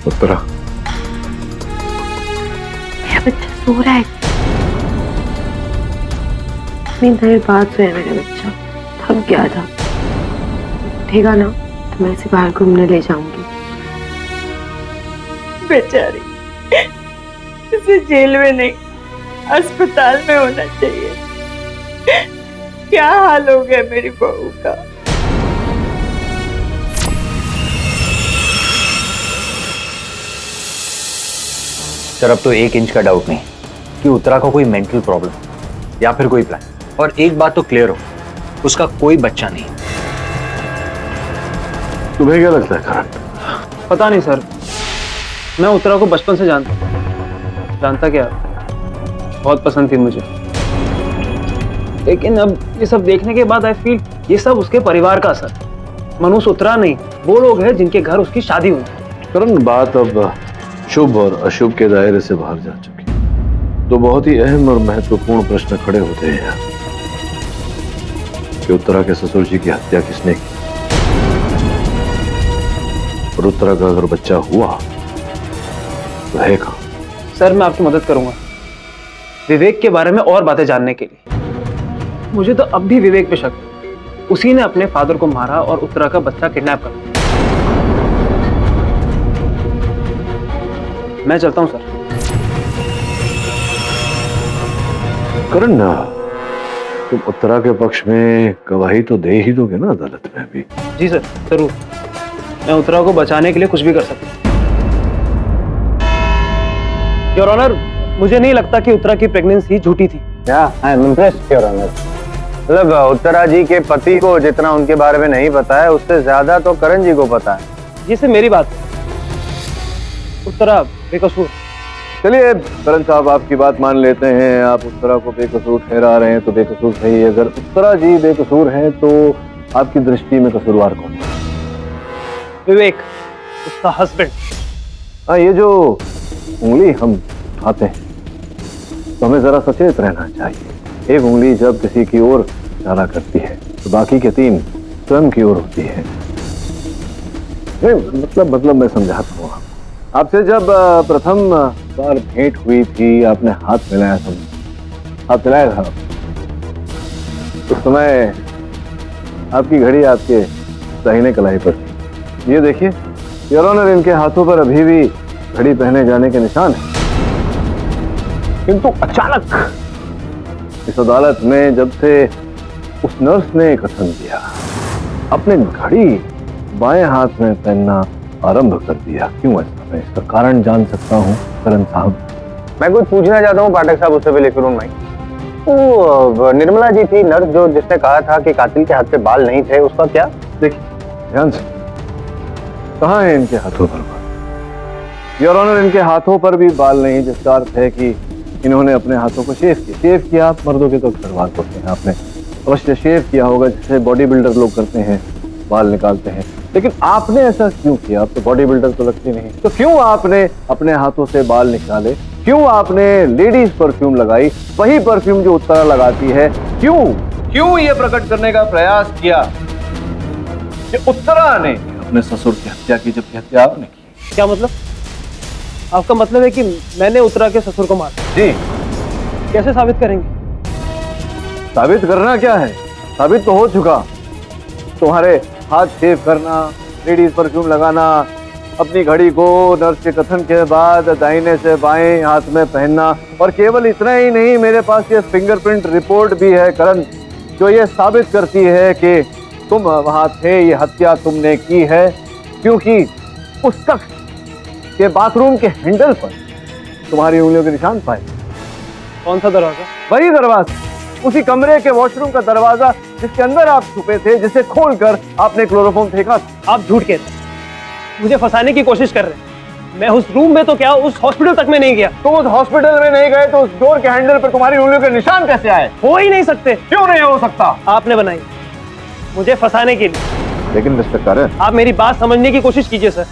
उत्तरा, मेरा बच्चा सो रहा है। इतनी देर बाद सोया मेरा बच्चा, थक गया था। उठेगा ना तो मैं इसे बाहर घूमने ले जाऊंगी। बेचारी, इसे जेल में नहीं अस्पताल में होना चाहिए। क्या हाल हो गया मेरी बहू का। सर, अब तो 1 इंच का डाउट नहीं कि उत्तरा को कोई मेंटल प्रॉब्लम या फिर कोई प्लान। और एक बात तो क्लियर हो, उसका कोई बच्चा नहीं। तुम्हें क्या लगता है करण? पता नहीं सर, मैं उत्तरा को बचपन से जानता क्या, बहुत पसंद थी मुझे। लेकिन अब ये सब देखने के बाद आई फील ये सब उसके परिवार का असर। मनुष्य उत्तरा नहीं, वो लोग हैं जिनके घर उसकी शादी हुई। करण, बात अब शुभ और अशुभ के दायरे से बाहर जा चुकी, तो बहुत ही अहम और महत्वपूर्ण प्रश्न खड़े होते हैं कि उत्तरा के ससुर जी की हत्या किसने की, और उत्तरा का अगर बच्चा हुआ तो है कहां? सर, मैं आपकी मदद करूंगा विवेक के बारे में और बातें जानने के लिए। मुझे तो अब भी विवेक पे शक है। उसी ने अपने फादर को मारा और उत्तरा का बच्चा किडनैप कर लिया। मैं चलता हूं सर। करण, तुम उत्तरा के पक्ष में गवाही तो दे ही दोगे ना अदालत में भी? जी सर, जरूर। मैं उत्तरा को बचाने के लिए कुछ भी कर सकता हूं। योर ऑनर, मुझे नहीं लगता कि उत्तरा की प्रेगनेंसी झूठी थी। I am impressed your honour. मतलब उत्तरा जी के पति को जितना उनके बारे में नहीं पता है, उससे ज्यादा तो करण जी को पता है। ये सिर्फ मेरी बात है, उत्तरा बेकसूर। चलिए करण साहब, आपकी बात मान लेते हैं। आप उत्तरा को बेकसूर ठहरा रहे हैं तो बेकसूर सही। अगर उत्तरा जी बेकसूर हैं तो आपकी दृष्टि में कसूरवार कौन है? विवेक, उसका हस्बैंड। हाँ, ये जो उंगली हम उठाते हैं तो हमें जरा सचेत रहना चाहिए। एक उंगली जब किसी की ओर इशारा करती है तो बाकी के 3 स्वयं की ओर होती है। मतलब मैं समझाता हूँ आपसे। जब प्रथम बार भेंट हुई थी, आपने हाथ मिलाया था, उस समय आपकी घड़ी आपके दाहिने कलाई पर थी। ये देखिए योर ऑनर, इनके हाथों पर अभी भी घड़ी पहने जाने के निशान है। किंतु अचानक इस अदालत में जब से उस नर्स ने कथन दिया, अपने घड़ी बाएं हाथ में पहनना आरंभ कर दिया, क्यों ऐसा? मैं इसका कारण जान सकता हूँ करण साहब? मैं कुछ पूछना चाहता हूँ पाठक साहब, उससे पहले फिर भाई, वो निर्मला जी थी नर्स जो जिसने कहा था कि कातिल के हाथ पे बाल नहीं थे, उसका क्या? देखिए ध्यान से, कहाँ है इनके हाथों पर बाल? योर ऑनर, इनके हाथों पर भी बाल नहीं, जिसका अर्थ है कि इन्होंने अपने हाथों को शेव किया। शेव किया, आप मर्दों के तो अक्सर बाल होते हैं, आपने अवश्य शेव किया होगा, जैसे बॉडी बिल्डर लोग करते हैं, बाल निकालते हैं। लेकिन आपने ऐसा क्यों किया? आप तो बॉडी बिल्डर तो लगते नहीं, तो क्यों आपने अपने हाथों से बाल निकाले? क्यों आपने लेडीज परफ्यूम लगाई, वही परफ्यूम जो उत्तरा लगाती है? क्यों ये प्रकट करने का प्रयास किया कि उत्तरा ने अपने ससुर की हत्या की, जबकि हत्या आपने की? क्या मतलब? आपका मतलब है कि मैंने उत्तरा के ससुर को मारा? जी। कैसे साबित करेंगे? साबित करना क्या है, साबित तो हो चुका। तुम्हारे हाथ शेव करना, लेडीज परफ्यूम लगाना, अपनी घड़ी को नर्स के कथन के बाद दाहिने से बाएं हाथ में पहनना, और केवल इतना ही नहीं, मेरे पास ये फिंगरप्रिंट रिपोर्ट भी है करण, जो ये साबित करती है कि तुम वहां थे, ये हत्या तुमने की है, क्योंकि उस शख्स के बाथरूम के हैंडल पर तुम्हारी उंगलियों के निशान पाए। कौन सा दरवाजा? वही दरवाजा, उसी कमरे के वॉशरूम का दरवाजा जिसके अंदर आप छुपे थे, जिसे खोलकर आपने क्लोरोफॉर्म फेंका। आप झूठ कहते हैं, मुझे फंसाने की कोशिश कर रहे हैं। मैं उस रूम में तो क्या, उस हॉस्पिटल तक में नहीं गया। तुम उस हॉस्पिटल में नहीं गए तो उस डोर के हैंडल पर तुम्हारी उंगलियों के निशान कैसे आए? हो ही नहीं सकते। क्यों नहीं हो सकता? आपने बनाई, मुझे फंसाने के लिए। लेकिन मिस्टर करण, आप मेरी बात समझने की कोशिश कीजिए सर।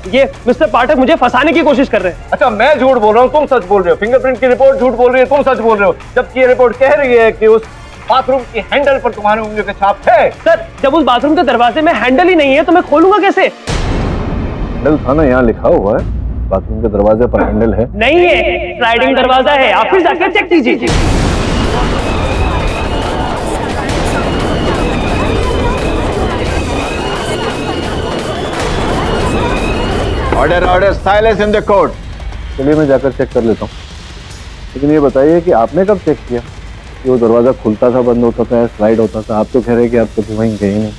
ये मिस्टर पाठक मुझे फंसाने की कोशिश कर रहे हैं। अच्छा, मैं झूठ बोल रहा हूँ, तुम सच बोल रहे हो। फिंगरप्रिंट की रिपोर्ट झूठ बोल रही है, तुम सच बोल रहे हो, जबकि ये रिपोर्ट कह रही है कि उस बाथरूम की हैंडल पर तुम्हारे उंगलियों के छाप थे। सर, जब उस बाथरूम के दरवाजे में हैंडल ही नहीं है तो मैं खोलूंगा कैसे? हैंडल था ना, यहाँ लिखा हुआ है, बाथरूम के दरवाजे पर हैंडल है। नहीं है, स्लाइडिंग दरवाजा है, आप फिर जाकर चेक कीजिए। Order order, silence in the court. चलिए मैं जाकर चेक कर लेता हूँ, लेकिन ये बताइए कि आपने कब चेक किया कि वो दरवाजा खुलता था, बंद होता था, स्लाइड होता था? आप तो कह रहे कि आप कभी वहीं गए नहीं।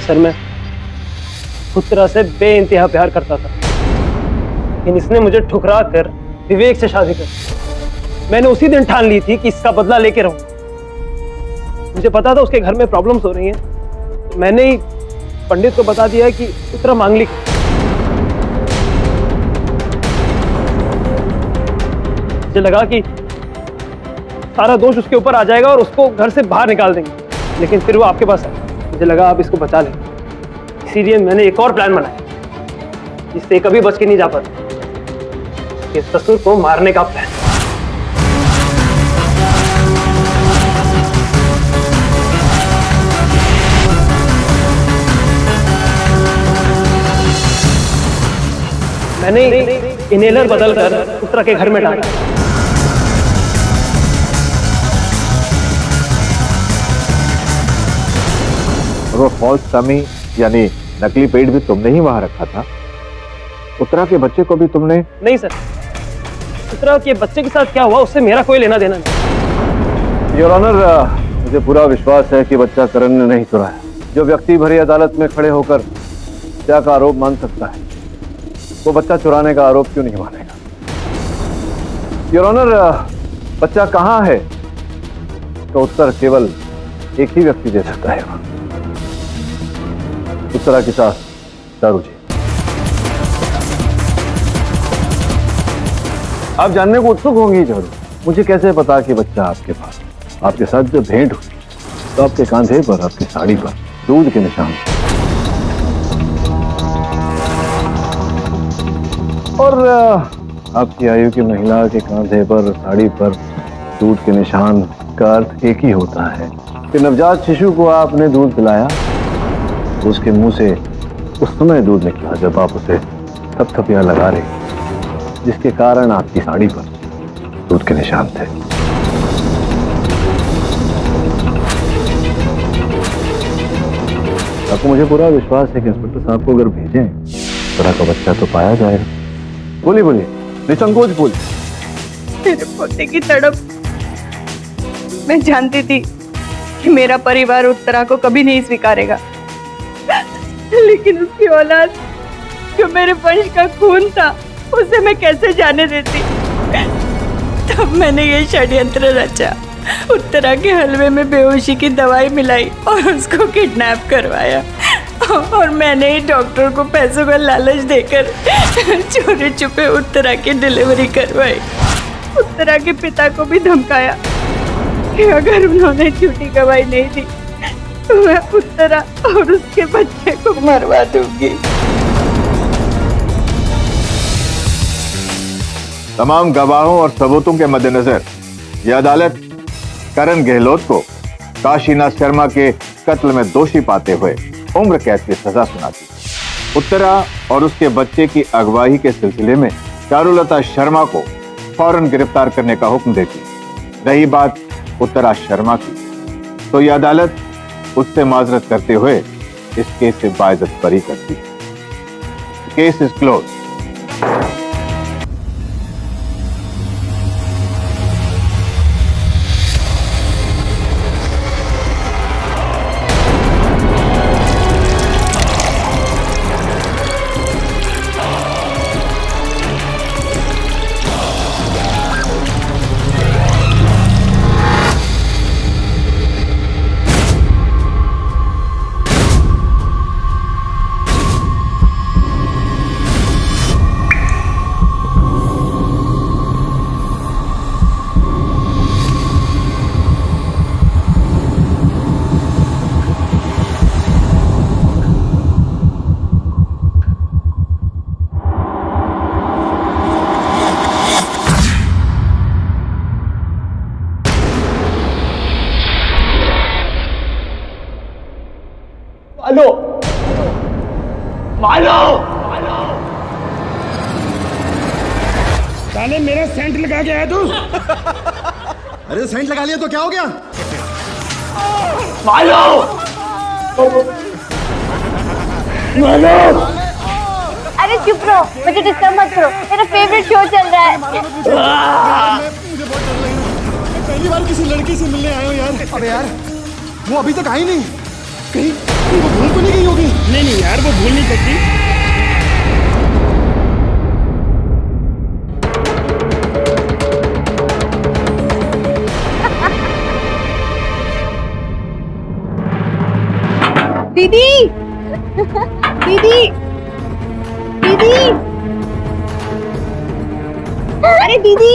सर, मैं उत्तरा से बेइंतहा प्यार करता था, लेकिन इसने मुझे ठुकरा कर विवेक से शादी कर। मैंने उसी दिन ठान ली थी कि इसका बदला लेके रहूं। मुझे पता था उसके घर में प्रॉब्लम्स हो रही हैं, तो मैंने ही पंडित को बता दिया कि उत्तरा मांगलिक। मुझे लगा कि सारा दोष उसके ऊपर आ जाएगा और उसको घर से बाहर निकाल देंगे, लेकिन फिर वो आपके पास आया। मुझे लगा आप इसको बचा लेंगे, इसीलिए मैंने एक और प्लान बनाया जिससे कभी बच के नहीं जा पाते, कि ससुर को मारने का प्लान। मैंने इनहेलर बदलकर उत्तरा के घर में डाला। वो फॉल्स टमी यानी नकली पेट भी तुमने ही वहां रखा था? उत्तरा के बच्चे को भी तुमने? नहीं सर, उत्तरा के बच्चे के साथ क्या हुआ उससे मेरा कोई लेना देना नहीं। योर ऑनर, मुझे पूरा विश्वास है कि बच्चा करण ने नहीं चुराया। जो व्यक्ति भरी अदालत में खड़े होकर हत्या का आरोप मान सकता है, वो बच्चा चुराने का आरोप क्यों नहीं मानेगा? योर ऑनर, बच्चा कहाँ है तो उत्तर केवल एक ही व्यक्ति दे सकता है, उत्तरा की सास चारू जी। आप जानने को उत्सुक होंगी चारू, मुझे कैसे पता कि बच्चा आपके पास? आपके साथ जब भेंट हुई तो आपके कांधे पर, आपकी साड़ी पर दूध के निशान, और आपकी आयु की महिला के कांधे पर, साड़ी पर दूध के निशान का अर्थ एक ही होता है कि नवजात शिशु को आपने दूध पिलाया, उसके मुंह से उस समय दूध निकला जब आप उसे थपथपिया लगा रहे, जिसके कारण आपकी साड़ी पर दूध के निशान थे। आपको मुझे पूरा विश्वास है कि इंस्पेक्टर साहब को अगर भेजें उत्तरा का बच्चा तो पाया जाएगा। बोलिए बोलिए, निसंकोच बोलिए। मेरे पोते की तड़प, मैं जानती थी कि मेरा परिवार उत्तरा को कभी नहीं स्वीकारेगा, लेकिन उसकी औलाद जो मेरे वंश का खून था उसे मैं कैसे जाने देती। तब मैंने ये षड्यंत्र रचा, उत्तरा के हलवे में बेहोशी की दवाई मिलाई और उसको किडनैप करवाया, और मैंने ही डॉक्टर को पैसों का लालच देकर चोरी छुपे उत्तरा की डिलीवरी करवाई। उत्तरा के पिता को भी धमकाया कि अगर उन्होंने झूठी गवाही नहीं दी तो मैं उत्तरा और उसके बच्चे को मरवा दूंगी। तमाम गवाहों और सबूतों के मद्देनजर यह अदालत करण गहलोत को काशीनाथ शर्मा के कत्ल में दोषी पाते हुए उम्र कैद की सजा सुनाती। उत्तरा और उसके बच्चे की अगवाई के सिलसिले में चारुलता शर्मा को फौरन गिरफ्तार करने का हुक्म देती। रही बात उत्तरा शर्मा की, तो यह अदालत उससे माजरत करते हुए इस केस से बाइज्जत बरी करती। Case is close. साले मेरा सेंट लगा के आया तू? अरे सेंट लगा लिया तो क्या हो गया? मालो! मालो! अरे चुप रहो, मुझे डिस्टर्ब मत करो, मेरा फेवरेट शो चल रहा है। मुझे बहुत डर लग रहा है। पहली बार किसी लड़की से मिलने आए हो यार। अबे यार, वो अभी तक आई नहीं। कहीं वो भूल तो नहीं गई होगी? नहीं यार, वो भूल नहीं सकती। दीदी, दीदी, दीदी, अरे दीदी,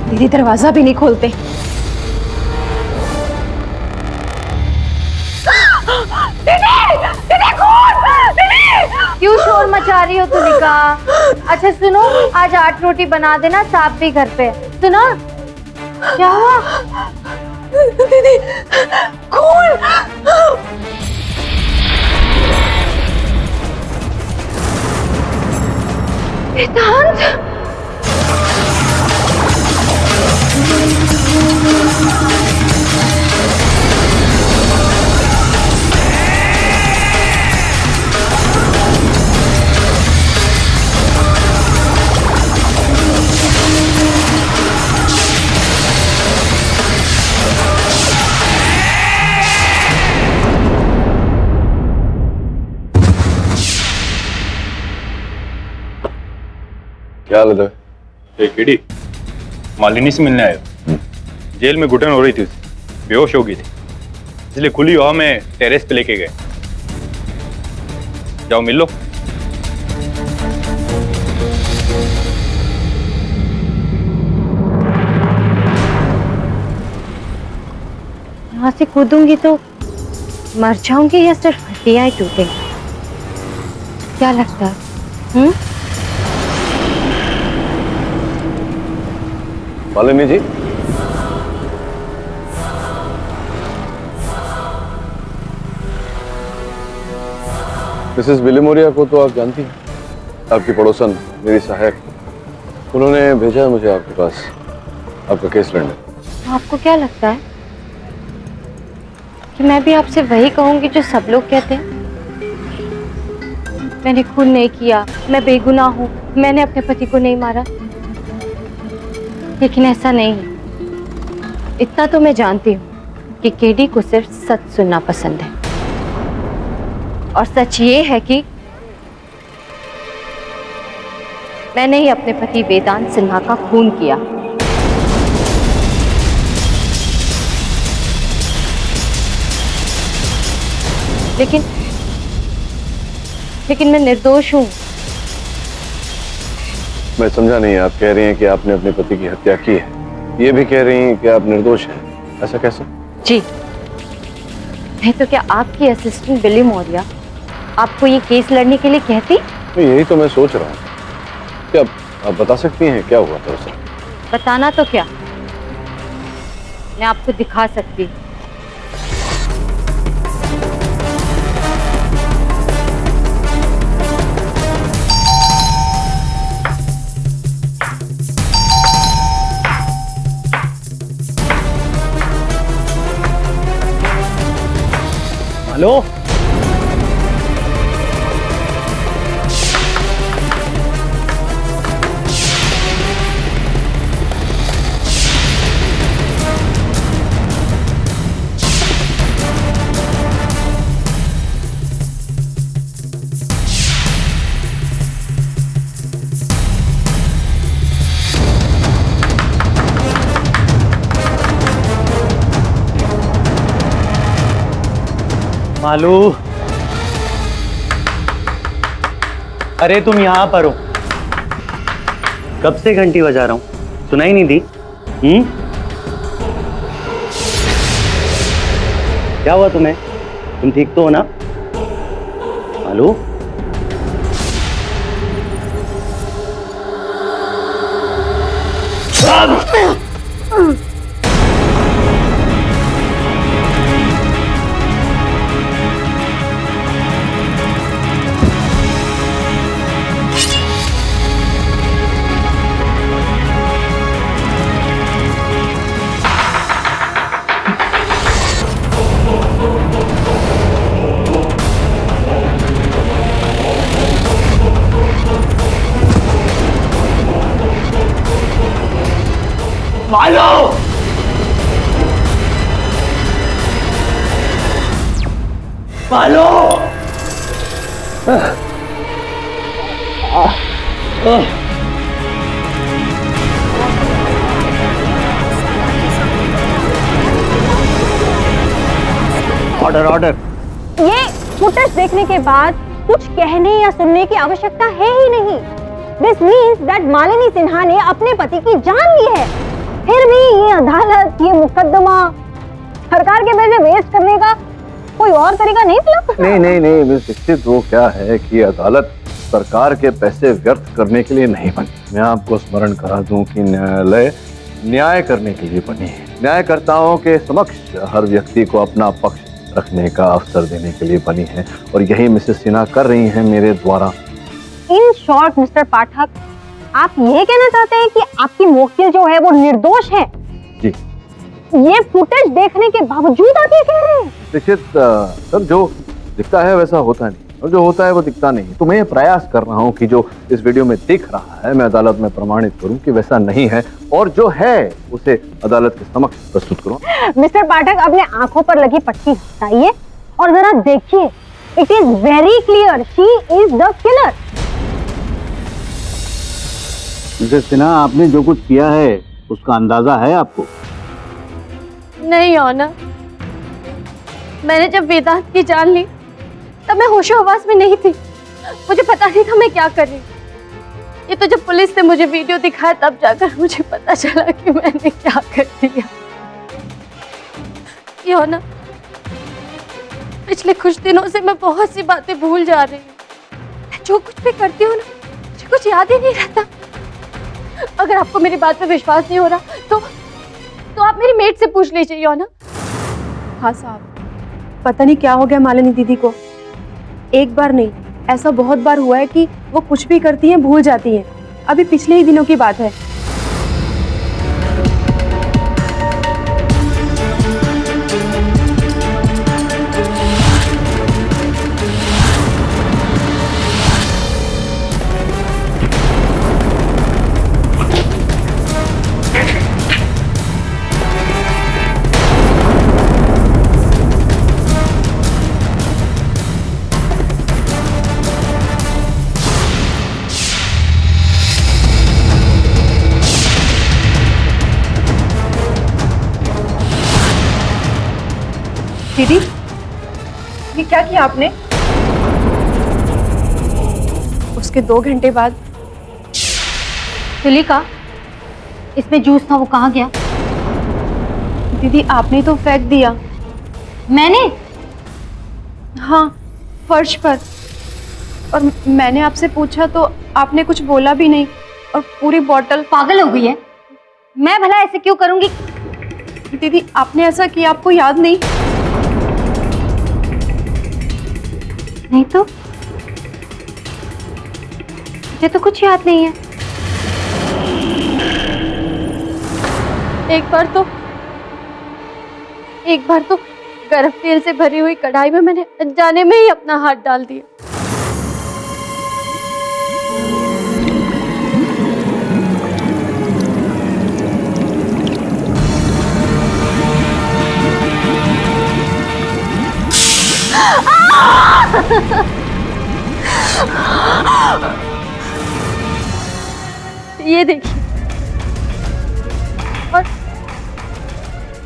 दीदी दरवाजा भी नहीं खोलते। क्यों शोर मचा रही हो तुलिका? अच्छा सुनो, आज 8 रोटी बना देना, साहब भी घर पे। सुनो, क्या हुआ? दीदी, खून! वेदांत! क्या हालत है? किडी मालिनी से मिलने आए हो? जेल में घुटन हो रही थी, उसे बेहोश हो गई थी, इसलिए खुली हवा में टेरेस पे लेके गए। जाओ मिल लो। यहाँ से कूदूंगी तो मर जाऊंगी या सिर्फ हड्डियां ही टूटेंगी? क्या लगता है? मालिनी जी, मिसेस विलिमोरिया को तो आप जानती हैं, आपकी पड़ोसन, मेरी सहायक। उन्होंने भेजा है मुझे आपके पास आपका केस लड़ने। आपको क्या लगता है कि मैं भी आपसे वही कहूंगी जो सब लोग कहते हैं? मैंने खून नहीं किया, मैं बेगुनाह हूं, मैंने अपने पति को नहीं मारा। लेकिन ऐसा नहीं है। इतना तो मैं जानती हूँ कि केडी को सिर्फ सच सुनना पसंद है, और सच ये है कि मैंने ही अपने पति वेदांत सिन्हा का खून किया। लेकिन मैं निर्दोष हूं। मैं समझा नहीं, आप कह रही हैं कि आपने अपने पति की हत्या की है, ये भी कह रही हैं कि आप निर्दोष हैं, ऐसा कैसे? जी नहीं तो क्या आपकी असिस्टेंट बिली मौर्य आपको ये केस लड़ने के लिए कहती? यही तो मैं सोच रहा हूँ। क्या आप बता सकती हैं क्या हुआ था उसे? बताना तो क्या, मैं आपको दिखा सकती हूँ। हेलो, मालू, अरे तुम यहाँ पर हो? कब से घंटी बजा रहा हूँ, सुनाई नहीं दी? क्या हुआ तुम्हें? तुम ठीक तो हो ना मालू? मालो! मालो! Order order. ये फुटेज देखने के बाद कुछ कहने या सुनने की आवश्यकता है ही नहीं। This means that Malini Sinha ने अपने पति की जान ली है। फिर भी ये अदालत, ये मुकदमा सरकार के पैसे वेस्ट करने का कोई और तरीका नहीं था? नहीं मिस दीक्षित, वो क्या है कि अदालत सरकार के पैसे व्यर्थ करने के लिए नहीं बनी। मैं आपको स्मरण करा दूं कि न्यायालय न्याय करने के लिए बनी है। न्यायकर्ताओं के समक्ष हर व्यक्ति को अपना पक्ष रखने का अवसर देने के लिए बनी है, और यही मिसेस सिन्हा कर रही हैं मेरे द्वारा। इन शॉर्ट मिस्टर पाठक, आप ये कहना चाहते हैं कि आपकी मोक्तिल जो है वो निर्दोष है? जी। ये फुटेज देखने के बावजूद आप ये कह रहे हैं? दीक्षित सर, जो दिखता है वैसा होता नहीं, और जो होता है वो दिखता नहीं। तो मैं ये प्रयास कर रहा हूँ कि जो इस वीडियो में दिख रहा है मैं अदालत में प्रमाणित करूँ कि वैसा नहीं है, और जो है उसे अदालत के समक्ष प्रस्तुत करूँ। मिस्टर पाठक, अपने आंखों पर लगी पट्टी हटाइए और जरा देखिए। It is very clear, she is the killer. Mrs Sinha, आपने जो कुछ किया है उसका अंदाजा है आपको? नहीं ऑनर, मैंने जब वेदांत की जान ली तब मैं होशो हवास में नहीं थी। मुझे पता नहीं था मैं क्या कर रही। ये तो जब पुलिस ने मुझे वीडियो दिखाया तब जाकर मुझे पता चला कि मैंने क्या कर दिया। ये ऑनर, पिछले कुछ दिनों से मैं बहुत सी बातें भूल जा रही हूँ। जो कुछ भी करती हूँ ना, मुझे कुछ याद ही नहीं रहता। अगर आपको मेरी बात पे विश्वास नहीं हो रहा तो आप मेरी मेड से पूछ लीजिए ना। हाँ साहब, पता नहीं क्या हो गया मालिनी दीदी को। एक बार नहीं, ऐसा बहुत बार हुआ है कि वो कुछ भी करती हैं भूल जाती हैं। अभी पिछले ही दिनों की बात है। दीदी, ये क्या किया आपने? उसके 2 घंटे बाद सिलिका, इसमें जूस था वो कहाँ गया? दीदी आपने तो फेंक दिया। मैंने? हाँ, फर्श पर। और मैंने आपसे पूछा तो आपने कुछ बोला भी नहीं और पूरी बोतल। पागल हो गई है? मैं भला ऐसे क्यों करूंगी? दीदी आपने ऐसा किया, आपको याद नहीं? नहीं तो मुझे तो कुछ याद नहीं है। एक बार तो गरम तेल से भरी हुई कढ़ाई में मैंने अनजाने में ही अपना हाथ डाल दिया। ये देखिए।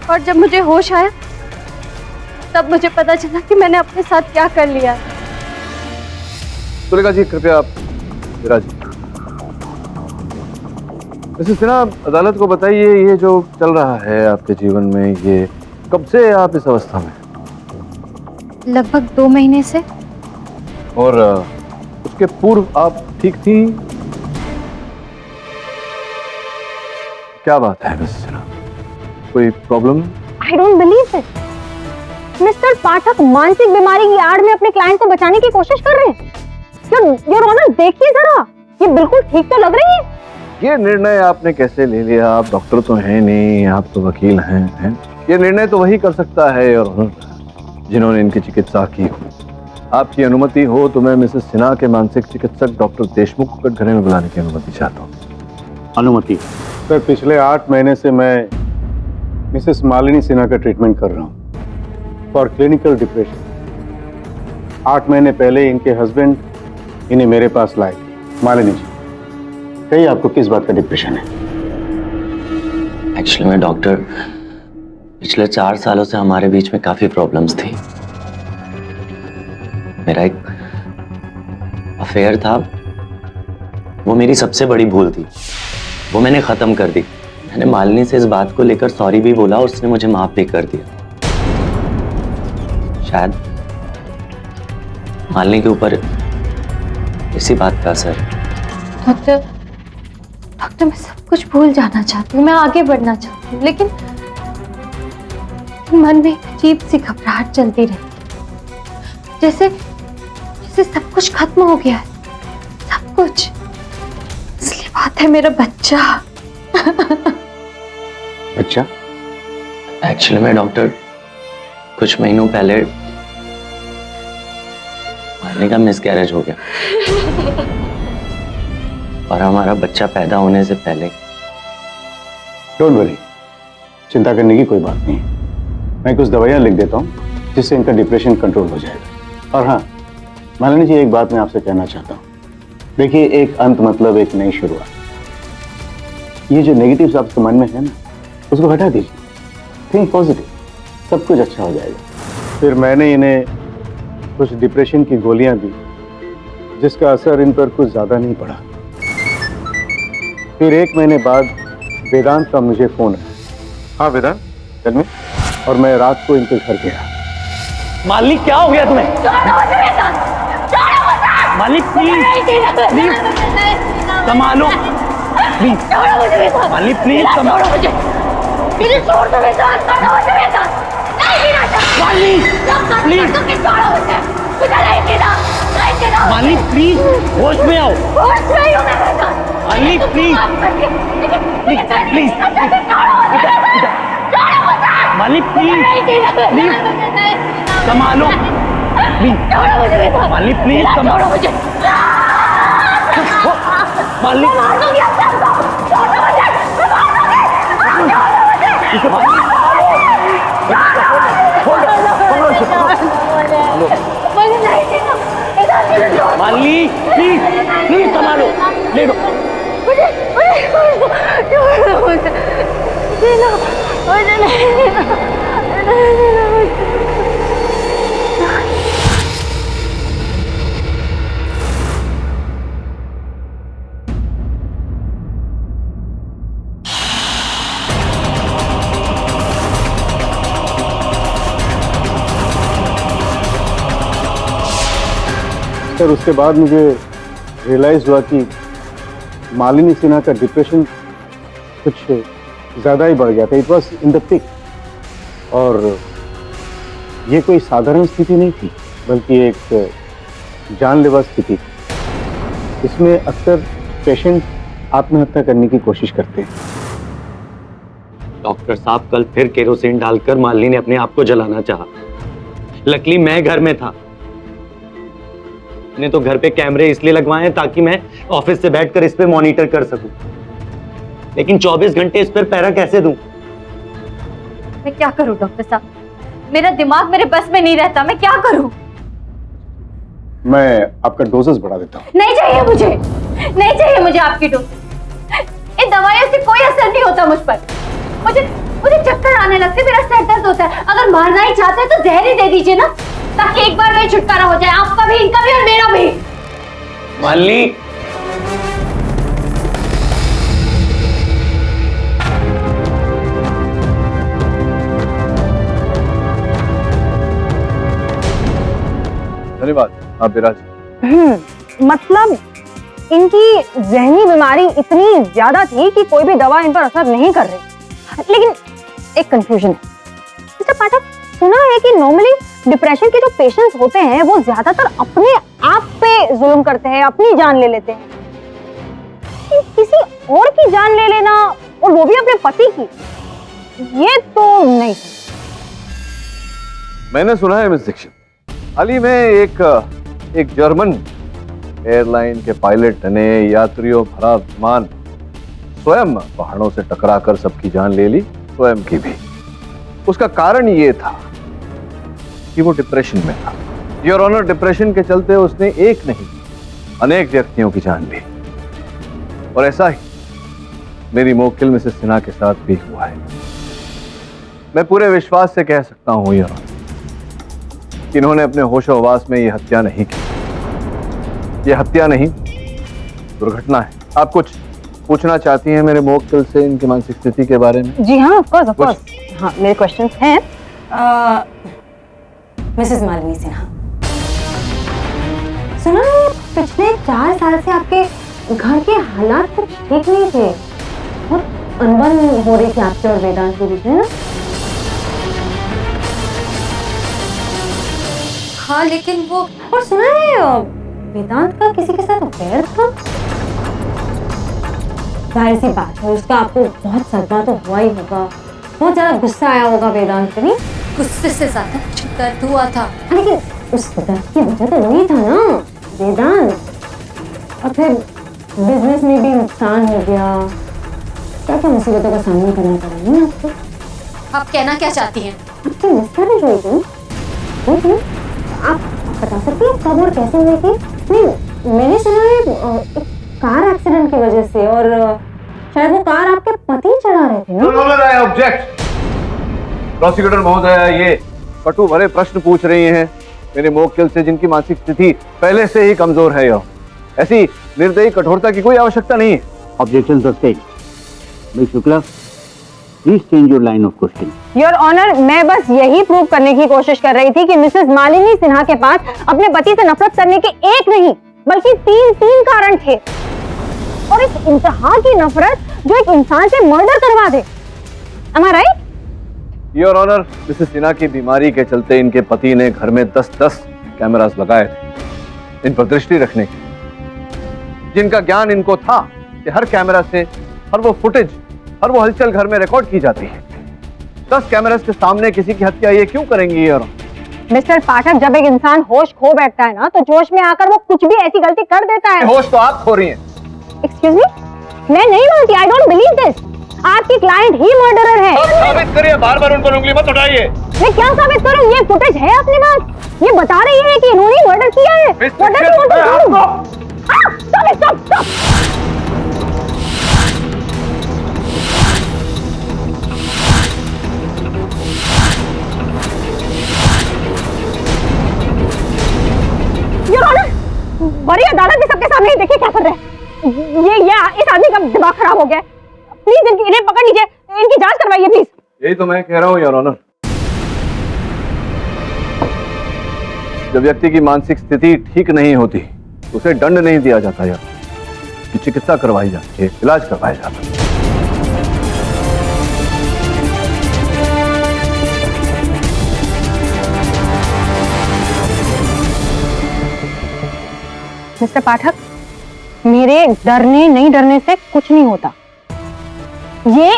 और जब मुझे होश आया तब मुझे पता चला कि मैंने अपने साथ क्या कर लिया है। सुलेखा जी कृपया आप विराजिए। मिसेस सिन्हा, अदालत को बताइए ये जो चल रहा है आपके जीवन में, ये कब से आप इस अवस्था में? लगभग 2 महीने से। और उसके पूर्व आप ठीक थी? क्या बात है मिसेस सिन्हा, कोई problem? I don't believe it. Mr Pathak मानसिक बीमारी की आड़ में अपने क्लाइंट को बचाने की कोशिश कर रहे हैं। योर ऑनर देखिए जरा, ये बिल्कुल ठीक तो लग रही है। ये निर्णय आपने कैसे ले लिया? आप डॉक्टर तो हैं नहीं, आप तो वकील हैं। ये निर्णय तो वही कर सकता है योर ऑनर जिन्होंने इनकी चिकित्सा की हो। आपकी अनुमति हो तो मैं मिसेस सिन्हा के मानसिक चिकित्सक डॉक्टर देशमुख को कटघरे में बुलाने की अनुमति चाहता हूँ। अनुमति? सर, पिछले 8 महीने से मैं मिसेस मालिनी सिन्हा का ट्रीटमेंट कर रहा हूँ फॉर क्लिनिकल डिप्रेशन। 8 महीने पहले इनके हस्बैंड इन्हें मेरे पास लाए। मालिनी जी, कहिए आपको किस बात का डिप्रेशन है? एक्चुअली में डॉक्टर, पिछले 4 सालों से हमारे बीच में काफी प्रॉब्लम्स थी। मेरा एक अफेयर था, वो मेरी सबसे बड़ी भूल थी, वो मैंने खत्म कर दी। मैंने मालिनी से इस बात को लेकर सॉरी भी बोला और उसने मुझे माफ भी कर दिया। शायद मालिनी के ऊपर इसी बात का असर। डॉक्टर मैं सब कुछ भूल जाना चाहती हूँ, मैं आगे बढ़ना चाहती हूँ, लेकिन मन में एक अजीब सी घबराहट चलती रहती, जैसे सब कुछ खत्म हो गया है, सब कुछ। असली बात है मेरा बच्चा। बच्चा? एक्चुअली में डॉक्टर, कुछ महीनों पहले मालिनी का मिसकैरेज हो गया और हमारा बच्चा पैदा होने से पहले। डोंट वरी, चिंता करने की कोई बात नहीं। मैं कुछ दवाइयाँ लिख देता हूँ जिससे इनका डिप्रेशन कंट्रोल हो जाएगा। और हाँ मालिनी जी, एक बात मैं आपसे कहना चाहता हूँ। देखिए, एक अंत मतलब एक नई शुरुआत। ये जो नेगेटिव्स आपके मन में है ना, उसको हटा दीजिए। थिंक पॉजिटिव, सब कुछ अच्छा हो जाएगा। फिर मैंने इन्हें कुछ डिप्रेशन की गोलियां दी जिसका असर इन पर कुछ ज्यादा नहीं पड़ा। फिर 1 महीने बाद वेदांत का मुझे फोन आया। हाँ वेदांत, चल में। और मैं रात को इनके घर गया। मालिनी क्या हो गया तुम्हें? मालिनी प्लीज संभालो, प्लीज मालिनी प्लीज संभालो मुझे। मुझे छोड़ दो वेदांत, मुझे वेदांत नहीं जीना चाहता। मालिनी प्लीज छोड़ो मुझे, मुझे नहीं जीना, नहीं मालिनी प्लीज होश में आओ। Malini please please please Malini please संभालो प्लीज। मालिनी प्लीज संभालो मुझे। मालिनी मालिनी प्लीज प्लीज संभालो। ले लो सर। उसके बाद मुझे रियलाइज हुआ कि मालिनी सिन्हा का डिप्रेशन कुछ ज़्यादा ही बढ़ गया था। It was in the pic. और ये कोई साधारण स्थिति नहीं थी, बल्कि एक जानलेवा स्थिति थी। इसमें अक्सर पेशेंट आत्महत्या करने की कोशिश करते हैं। डॉक्टर साहब कल फिर केरोसिन डालकर मालिनी ने अपने आप को जलाना चाहा। लकीली मैं घर में था। मैंने तो घर पे कैमरे इसलिए लगवाए हैं ताकि मैं ऑफिस से बैठकर इस पे मॉनिटर कर सकूं। लेकिन 24 घंटे इस पर पहरा कैसे दूं? मैं क्या करूं डॉक्टर साहब? मेरा दिमाग मेरे बस में नहीं रहता। मैं क्या करूं? मैं आपका डोजेस बढ़ा देता हूँ। नहीं चाहिए मुझे, नहीं चाहिए मुझे आपकी डोज। इन दवाइयों से कोई असर नहीं होता मुझ पर। मुझे चक्कर आने लगते, मेरा सर दर्द होता है। अगर मारना ही चाहते हैं तो जहर ही दे दीजिए ना, ताकि एक बार में छुटकारा हो जाए, आपका भी, इनका भी और मेरा भी। मालिनी धन्यवाद आप विराज। मतलब इनकी जहनी बीमारी इतनी ज्यादा थी कि कोई भी दवा इन पर असर नहीं कर रही। लेकिन एक कंफ्यूजन है मिस्टर पाठक, सुना है कि नॉर्मली डिप्रेशन के जो पेशेंट्स होते हैं वो ज्यादातर अपने आप पे जुल्म करते हैं, अपनी जान ले लेते हैं। किसी और की जान ले लेना, और वो भी अपने पति की, ये तो नहीं। मैंने सुना है मिस दीक्षित, हाल ही में एक जर्मन एयरलाइन के पायलट ने यात्रियों भरा विमान स्वयं पहाड़ों से टकराकर सबकी जान ले ली, स्वयं की भी। उसका कारण ये था कि वो डिप्रेशन में था। योर ऑनर, डिप्रेशन के चलते उसने एक नहीं अनेक व्यक्तियों की जान ली। और ऐसा ही मेरी मोक्किल मिसेस सिन्हा के साथ भी हुआ है। मैं पूरे विश्वास से कह सकता हूं योर ऑनर कि इन्होंने अपने होशो-हवास में ये हत्या नहीं की। ये हत्या नहीं, दुर्घटना है। आप कुछ पूछना चाहती हैं मेरे मोक्किल से इनकी मानसिक स्थिति के बारे में? जी हाँ, ऑफ कोर्स। हाँ, मेरे क्वेश्चंस हैं। मिसेस मालिनी सिन्हा, सुना है पिछले 4 साल से आपके घर के हालात कुछ ठीक नहीं थे। बहुत अनबन हो रही थी आपसे और वेदांत के बीच में ना? हाँ, लेकिन वो, और सुना है वेदांत का किसी के साथ अफेयर था। जाहिर सी बात है, उसका आपको बहुत सदमा तो हुआ ही होगा। बहुत ज्यादा गुस्सा आया होगा वेदांत पे। नहीं, गुस्से से ज्यादा कुछ दर्द हुआ था। लेकिन उस दर्द की वजह तो वही था ना, वेदांत। और फिर बिजनेस में भी नुकसान हो गया। क्या क्या मुसीबतों का सामना करना पड़ा नहीं आपको? आप कहना क्या चाहती हैं? आपकी मिसकैरेज हुई थी, आप बता सकती हैं कब और कैसे हुई थी? नहीं, मैंने सुना है एक कार एक्सीडेंट की वजह से, और शायद वो कार आपके पति चला रहे थे ना? ऑब्जेक्ट। प्रोसिक्यूटर महोदय, ये कटु भरे प्रश्न पूछ रही हैं मेरे मोक्किल से, जिनकी मानसिक स्थिति पहले से ही कमजोर है। यह ऐसी निर्दयी कठोरता की कोई आवश्यकता नहीं है। Objection sustained. Miss Shukla, please change your line of question. Your honour, मैं बस यही प्रूव करने की कोशिश कर रही थी कि मिसेस मालिनी सिन्हा के पास अपने पति से नफरत करने के एक नहीं बल्कि तीन कारण थे, और इस इंतहा की नफरत जो एक इंसान से मर्डर करवा दे। Am I right? Your honour, Mrs Sinha की बीमारी के चलते इनके पति ने घर में 10-10 कैमरास लगाए थे। इन पर दृष्टि रखने की, जिनका ज्ञान इनको था कि हर कैमरा से हर वो फुटेज, हर वो हलचल घर में रिकॉर्ड की जाती है। 10 कैमरास के सामने किसी की हत्या ये क्यों करेंगी ये? मिस्टर पाठक, जब एक इंसान होश खो बैठता है ना, तो जोश में आकर वो कुछ भी ऐसी गलती कर देता है। होश तो आप खो रही हैं। एक्सक्यूज मी, मैं नहीं बोलती, आई डोंट बिलीव दिस। आपकी क्लाइंट ही मर्डरर है। अब साबित करिए, बार-बार उन पर उंगली मत उठाइए। मैं क्या साबित करूं? ये फुटेज है अपने पास, ये बता रही है कि इन्होंने मर्डर किया है। What does you want to do? Stop! Your Honor, बड़ी अदालत में सबके सामने देखिए क्या कर रहे हैं। ये इस आदमी का दिमाग खराब हो गया है। प्लीज इन्हें पकड़ लीजिए, इनकी जांच करवाइए प्लीज। यही तो मैं कह रहा हूँ योर ऑनर। जब व्यक्ति की मानसिक स्थिति ठीक नहीं होती तो उसे दंड नहीं दिया जाता यार, कि चिकित्सा करवाई जाती है, इलाज करवाया जाता है। मिस्टर पाठक, मेरे डरने नहीं डरने से कुछ नहीं होता। ये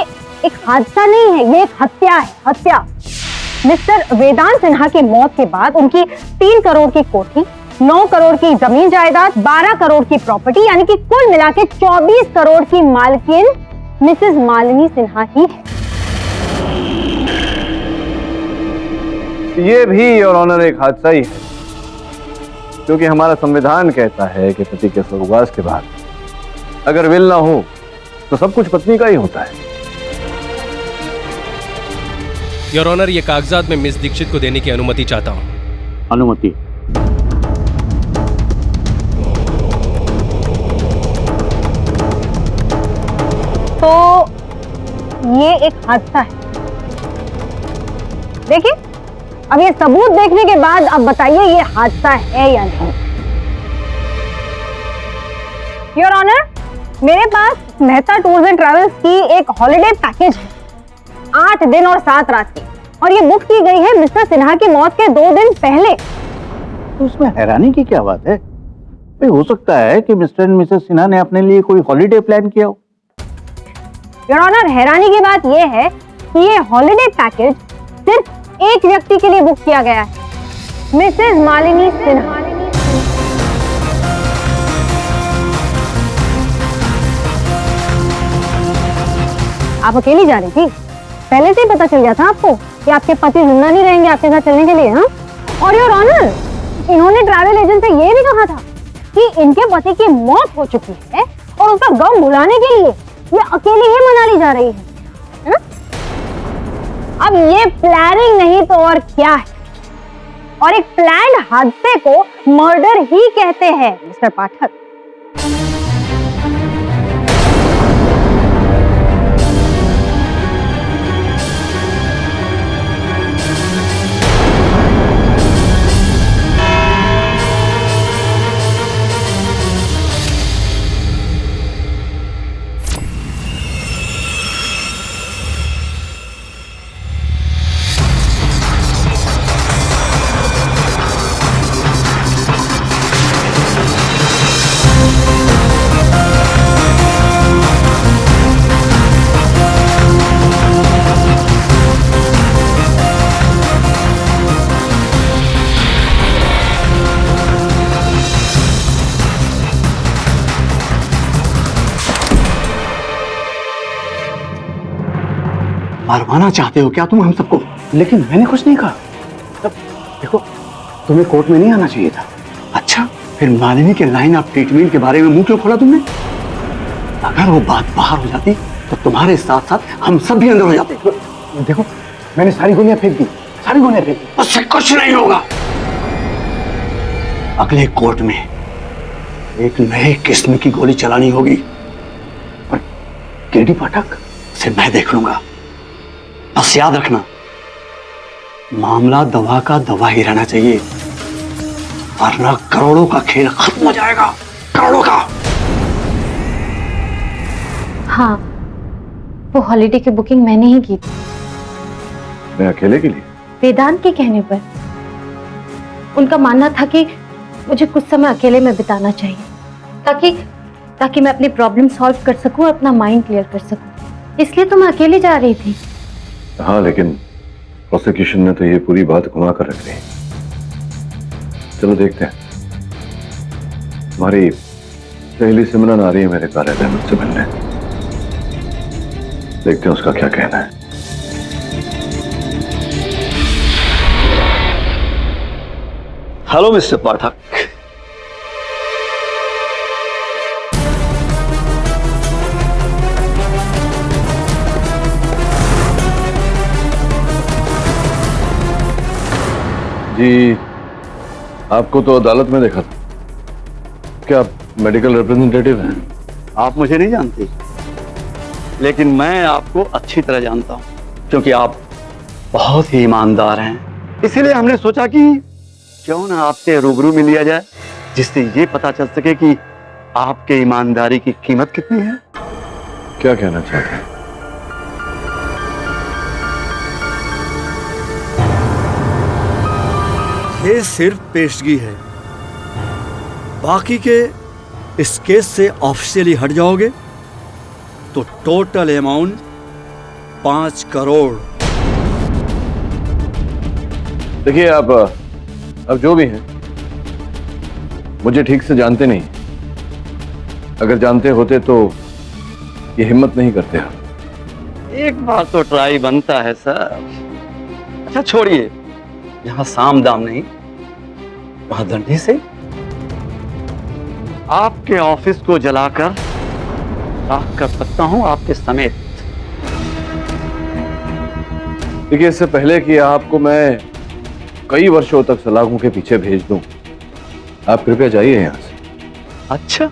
एक हादसा नहीं है, ये एक हत्या है, हत्या। मिस्टर वेदांत सिन्हा की मौत के बाद उनकी 3 करोड़ की कोठी, 9 करोड़ की जमीन जायदाद, 12 करोड़ की प्रॉपर्टी, यानी कि कुल मिला के 24 करोड़ की मालकिन मिसेस मालिनी सिन्हा ही है। ये भी योर ऑनर एक हादसा ही है, क्योंकि हमारा संविधान कहता है कि पति के स्वर्गवास के बाद अगर विल ना हो तो सब कुछ पत्नी का ही होता है। योर ऑनर, ये कागजात में मिस दीक्षित को देने की अनुमति चाहता हूं। अनुमति? तो ये एक हादसा है। देखिए, अब ये सबूत देखने के बाद अब बताइए ये हादसा है या नहीं। योर ऑनर, मेरे पास मेहता टूर्स एंड ट्रैवल्स की एक हॉलिडे पैकेज है, 8 दिन और 7 रात की, और ये बुक की गई है मिस्टर सिन्हा की मौत के 2 दिन पहले। तो उसमें हैरानी की क्या बात है? भाई हो सकता है कि मिस्टर एंड मिसेस सिन्हा ने अपने लिए कोई हॉलिडे प्लान किया हो। योर ऑनर, हैरानी की बात यह है कि ये हॉलिडे पैकेज सिर्फ एक व्यक्ति के लिए बुक किया गया है, मिसेस मालिनी सिन्हा। आप अकेली जा रही थी? पहले से ही पता चल गया था आपको कि आपके पति जिंदा नहीं रहेंगे आपके साथ चलने के लिए, हाँ? और योर ऑनर, इन्होंने ट्रैवल एजेंट से ये भी कहा था कि इनके पति की मौत हो चुकी है और उसका गम भुलाने के लिए ये अकेली ही मनाली जा रही है ना? अब ये प्लानिंग नहीं तो और क्या है, और एक प्लान्ड हादसे को मर्डर ही कहते हैं मिस्टर पाठक। मरवाना चाहते हो क्या तुम हम सबको? लेकिन मैंने कुछ नहीं कहा। तब देखो, तुम्हें कोर्ट में नहीं आना चाहिए था। अच्छा, फिर मालिनी के लाइन ऑफ ट्रीटमेंट के बारे में मुंह क्यों खोला तुमने? अगर वो बात बाहर हो जाती तो तुम्हारे साथ साथ हम सब भी अंदर हो जाते। देखो, मैंने सारी गोलियां फेंक दी, सारी गोलियां फेंक दी, उससे कुछ नहीं होगा। अगले कोर्ट में एक नए किस्म की गोली चलानी होगी, और केडी पाठक से मैं देख लूंगा। बस याद रखना, मामला दवा का दवा ही रहना चाहिए, वरना करोड़ों का खेल खत्म हो जाएगा, करोड़ों का। हाँ, वो हॉलिडे की बुकिंग मैंने ही की थी। मैं अकेले के लिए? वेदांत के कहने पर। उनका मानना था कि मुझे कुछ समय अकेले में बिताना चाहिए ताकि ताकि मैं अपनी प्रॉब्लम सॉल्व कर सकूं और अपना माइंड क्लियर कर सकूं। इसलिए तो मैं अकेले जा रही थी। हाँ, लेकिन प्रोसिक्यूशन ने तो ये पूरी बात घुमा कर रख दी। चलो देखते हैं। तुम्हारी सहेली सिमरन आ रही है मेरे कार्यालय में मुझसे मिलने। देखते हैं उसका क्या कहना है। हेलो मिस्टर पाठक। जी, आपको तो अदालत में देखा था। क्या आप मेडिकल रिप्रेजेंटेटिव हैं? आप मुझे नहीं जानते, लेकिन मैं आपको अच्छी तरह जानता हूं, क्योंकि आप बहुत ही ईमानदार हैं। इसीलिए हमने सोचा कि क्यों ना आपसे रूबरू मिल लिया जाए, जिससे ये पता चल सके कि आपके ईमानदारी की कीमत कितनी है। क्या कहना चाहते हैं? ये सिर्फ पेशगी है, बाकी के इस केस से ऑफिशियली हट जाओगे तो टोटल अमाउंट 5 करोड़। देखिए, आप अब जो भी हैं, मुझे ठीक से जानते नहीं। अगर जानते होते तो ये हिम्मत नहीं करते आप। एक बार तो ट्राई बनता है सर। अच्छा छोड़िए, यहां साम दाम नहीं, वहां दंडी से आपके ऑफिस को जलाकर राख कर सकता हूं, आपके समेत। देखिए, इससे पहले कि आपको मैं कई वर्षों तक सलाखों के पीछे भेज दूं, आप कृपया जाइए यहां से। अच्छा,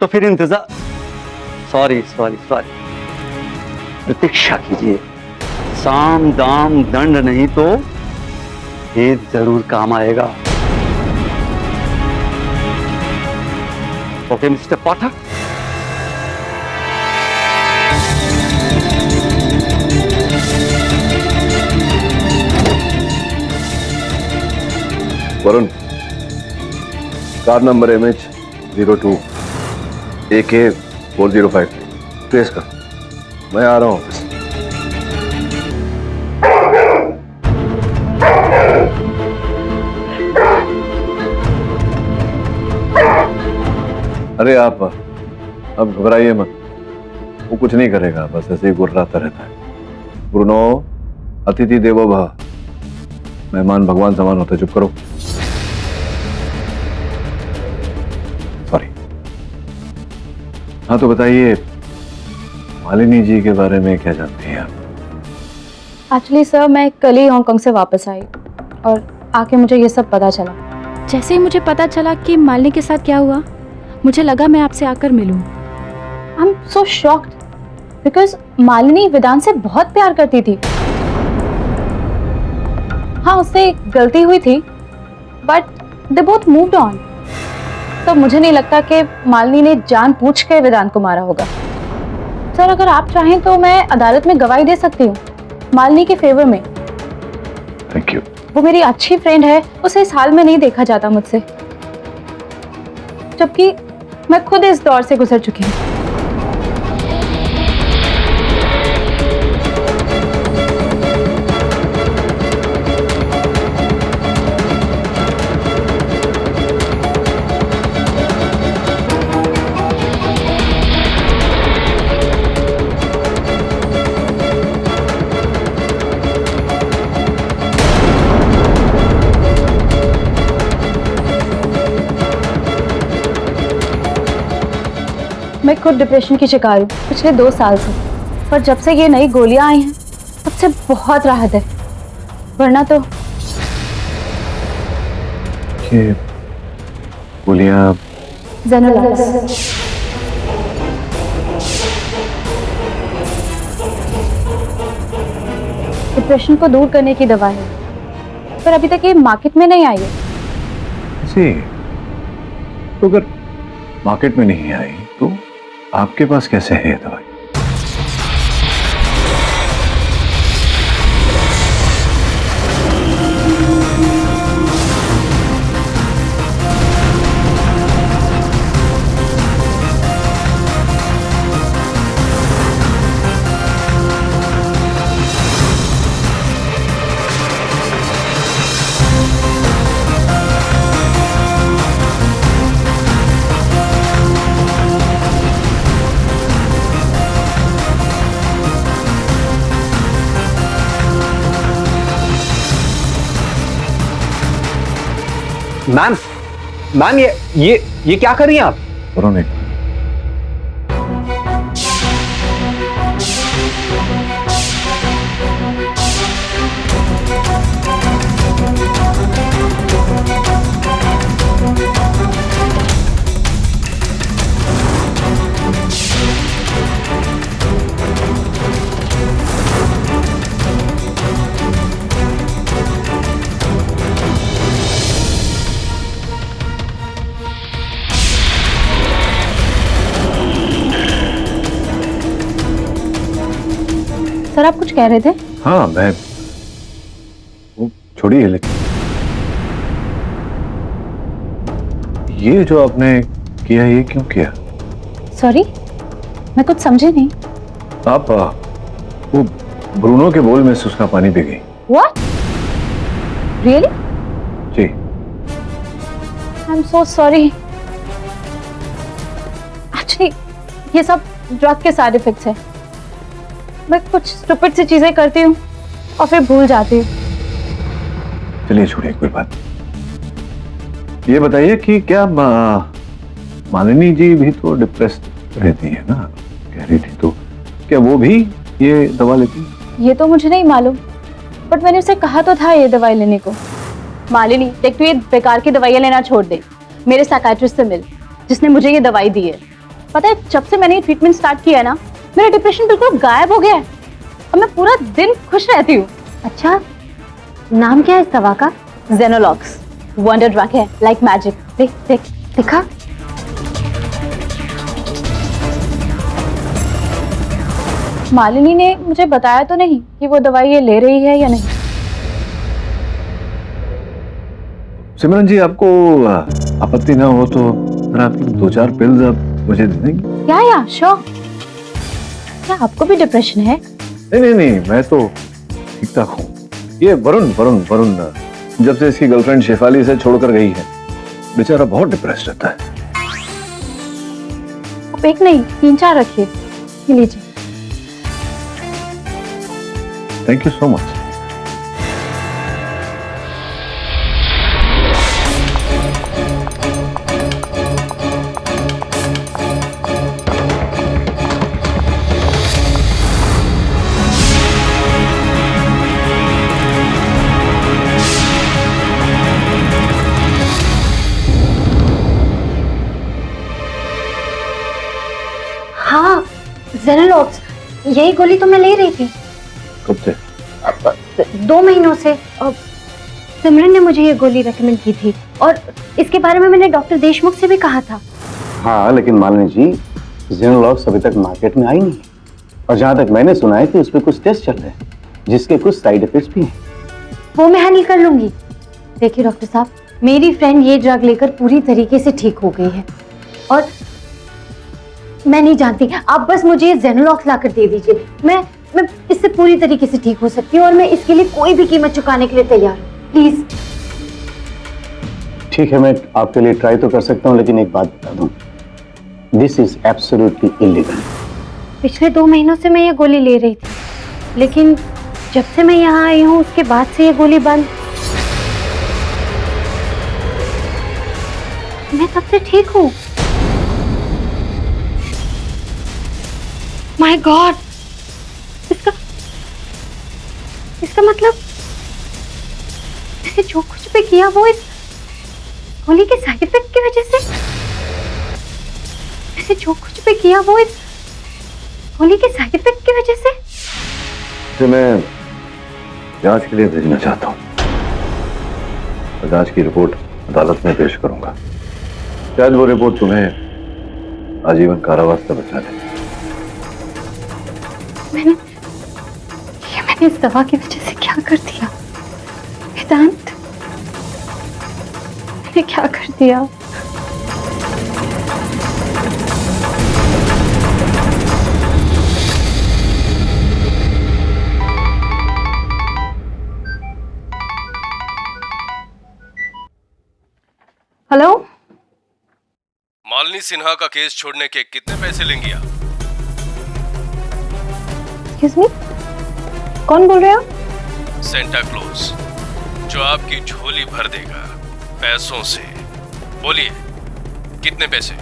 तो फिर इंतजार, सॉरी सॉरी सॉरी, प्रतीक्षा कीजिए। साम दाम दंड नहीं तो ये जरूर काम आएगा। Okay Mr Pathak. Varun, car number MH02 AK 405 trace कर। मैं आ रहा हूं ऑफिस। अरे आप अब घबराइए मत, वो कुछ नहीं करेगा, बस ऐसे ही गुर्राता रहता है। ब्रूनो, अतिथि देवो भव, मेहमान भगवान समान होते। चुप करो। सॉरी। हाँ, तो बताइए, मालिनी जी के बारे में क्या जानती हैं आप? एक्चुअली सर, मैं कल ही हांगकांग से वापस आई और आके मुझे ये सब पता चला। जैसे ही मुझे पता चला कि मालिनी के साथ क्या हुआ, मुझे लगा मैं आपसे आकर मिलूं। I am so shocked because Malini Vedant से बहुत प्यार करती थी। हाँ, उससे गलती हुई थी, but they both moved on. तो मुझे नहीं लगता कि मालिनी ने जानबूझ के वेदांत को मारा होगा। सर, अगर आप चाहें तो मैं अदालत में गवाही दे सकती हूँ मालिनी के फेवर में। Thank you. वो मेरी अच्छी फ्रेंड है, उसे इस हाल में नहीं देखा जाता मुझसे, जबकि मैं खुद इस दौर से गुजर चुकी हूँ। मैं खुद डिप्रेशन की शिकार हूँ पिछले 2 साल से, पर जब से ये नई गोलियां आई हैं तब से बहुत राहत है, वरना तो। ये गोलियां ज़ेनोलैक्स। डिप्रेशन को दूर करने की दवा है, पर अभी तक ये मार्केट में नहीं आई है। तो अगर मार्केट में नहीं आई तो आपके पास कैसे है ये दवाई? मैम मैम ये क्या कर रही हैं आप? वरुण, सर आप कुछ कह रहे थे? हाँ मैं वो छोड़िए, लेकिन ये जो आपने किया ये क्यों किया? सॉरी, मैं कुछ समझे नहीं। आप वो ब्रूनो के बोल में से उसका पानी पी गई। What? Really? Ji. I'm so sorry. Actually, ये सब ड्रग के साइड इफेक्ट्स है। मैं कुछ स्टूपिड सी चीजें करती हूँ और फिर भूल जाती हूँ। चलिए छोड़िए, कोई बात नहीं। ये बताइए कि क्या मालिनी जी भी तो डिप्रेस्ड रहती है ना, कह रही थी, तो क्या वो भी ये दवा लेती? ये तो मुझे नहीं मालूम, बट मैंने उसे कहा तो था ये दवाई लेने को। मालिनी, देख तू ये बेकार की दवाइयाँ लेना छोड़ दे, मेरे साइकियाट्रिस्ट से मिल, जिसने मुझे ये दवाई दी है। पता है, जब से मैंने ये ट्रीटमेंट स्टार्ट किया ना, मेरा डिप्रेशन बिल्कुल गायब हो गया है और मैं पूरा दिन खुश रहती हूँ। अच्छा, नाम क्या है इस दवा का? जेनोलॉक्स, वंडर ड्रग है, लाइक मैजिक। देख देख, दिखा। मालिनी ने मुझे बताया तो नहीं कि वो दवाई ये ले रही है या नहीं। सिमरन जी, आपको आपत्ति ना हो तो आपकी 2-4 पिल्स आप मुझे दे देंगे? या श्योर। क्या आपको भी डिप्रेशन है? नहीं, मैं तो ठीक ठाक हूँ। ये वरुण जब से इसकी गर्लफ्रेंड शेफाली से छोड़कर गई है, बेचारा बहुत डिप्रेस्ड रहता है। आप एक नहीं 3-4 रखिए। ये लीजिए। Thank you so much. हाँ, जेनोलॉक्स, यही गोली तो मैं ले रही थी। कब से? 2 महीनों से। सिमरन ने मुझे ये गोली रेकमेंड की थी और इसके बारे में मैंने डॉक्टर देशमुख से भी कहा था। हाँ, लेकिन मालिनी जी, जेनोलॉक्स अभी तक मार्केट में आई नहीं है और जहाँ तक मैंने सुना है कि उस पर कुछ टेस्ट चल रहे हैं जिसके कुछ साइड इफेक्ट्स भी हैं। वो मैं हैंडल कर लूंगी। देखिए डॉक्टर साहब, मेरी फ्रेंड ये ड्रग लेकर पूरी तरीके से ठीक हो गई है और मैं नहीं जानती, आप बस मुझे ये जेनोलॉक्स लाकर दे दीजिए। मैं इससे पूरी तरीके से ठीक हो सकती हूँ और मैं इसके लिए कोई भी कीमत चुकाने के लिए तैयार हूँ। प्लीज। ठीक है, मैं आपके लिए ट्राई तो कर सकता हूँ, लेकिन एक बात बता दूं, दिस इज एब्सोल्युटली इलीगल। पिछले 2 महीनों से मैं ये गोली ले रही थी, लेकिन जब से मैं यहाँ आई हूँ उसके बाद से ये गोली बंद। मैं तब से ठीक हूँ। माय गॉड, इसका मतलब मैंने जो कुछ भी किया वो इस गोली के साइड इफेक्ट की वजह से। मैंने जो कुछ भी किया वो इस गोली के साइड इफेक्ट की वजह से। तो मैं जांच के लिए भेजना चाहता हूँ। जांच की रिपोर्ट अदालत में पेश करूंगा। शायद वो रिपोर्ट तुम्हें आजीवन कारावास से बचा ले। मैंने इस दवा की वजह से क्या कर दिया वेदांत? मैंने क्या कर दिया? हेलो, मालिनी सिन्हा का केस छोड़ने के कितने पैसे लेंगी आप? एक्सक्यूज मी, कौन बोल रहे हो? सेंटा क्लॉज, जो आपकी झोली भर देगा। पैसों से। बोलिए कितने पैसे?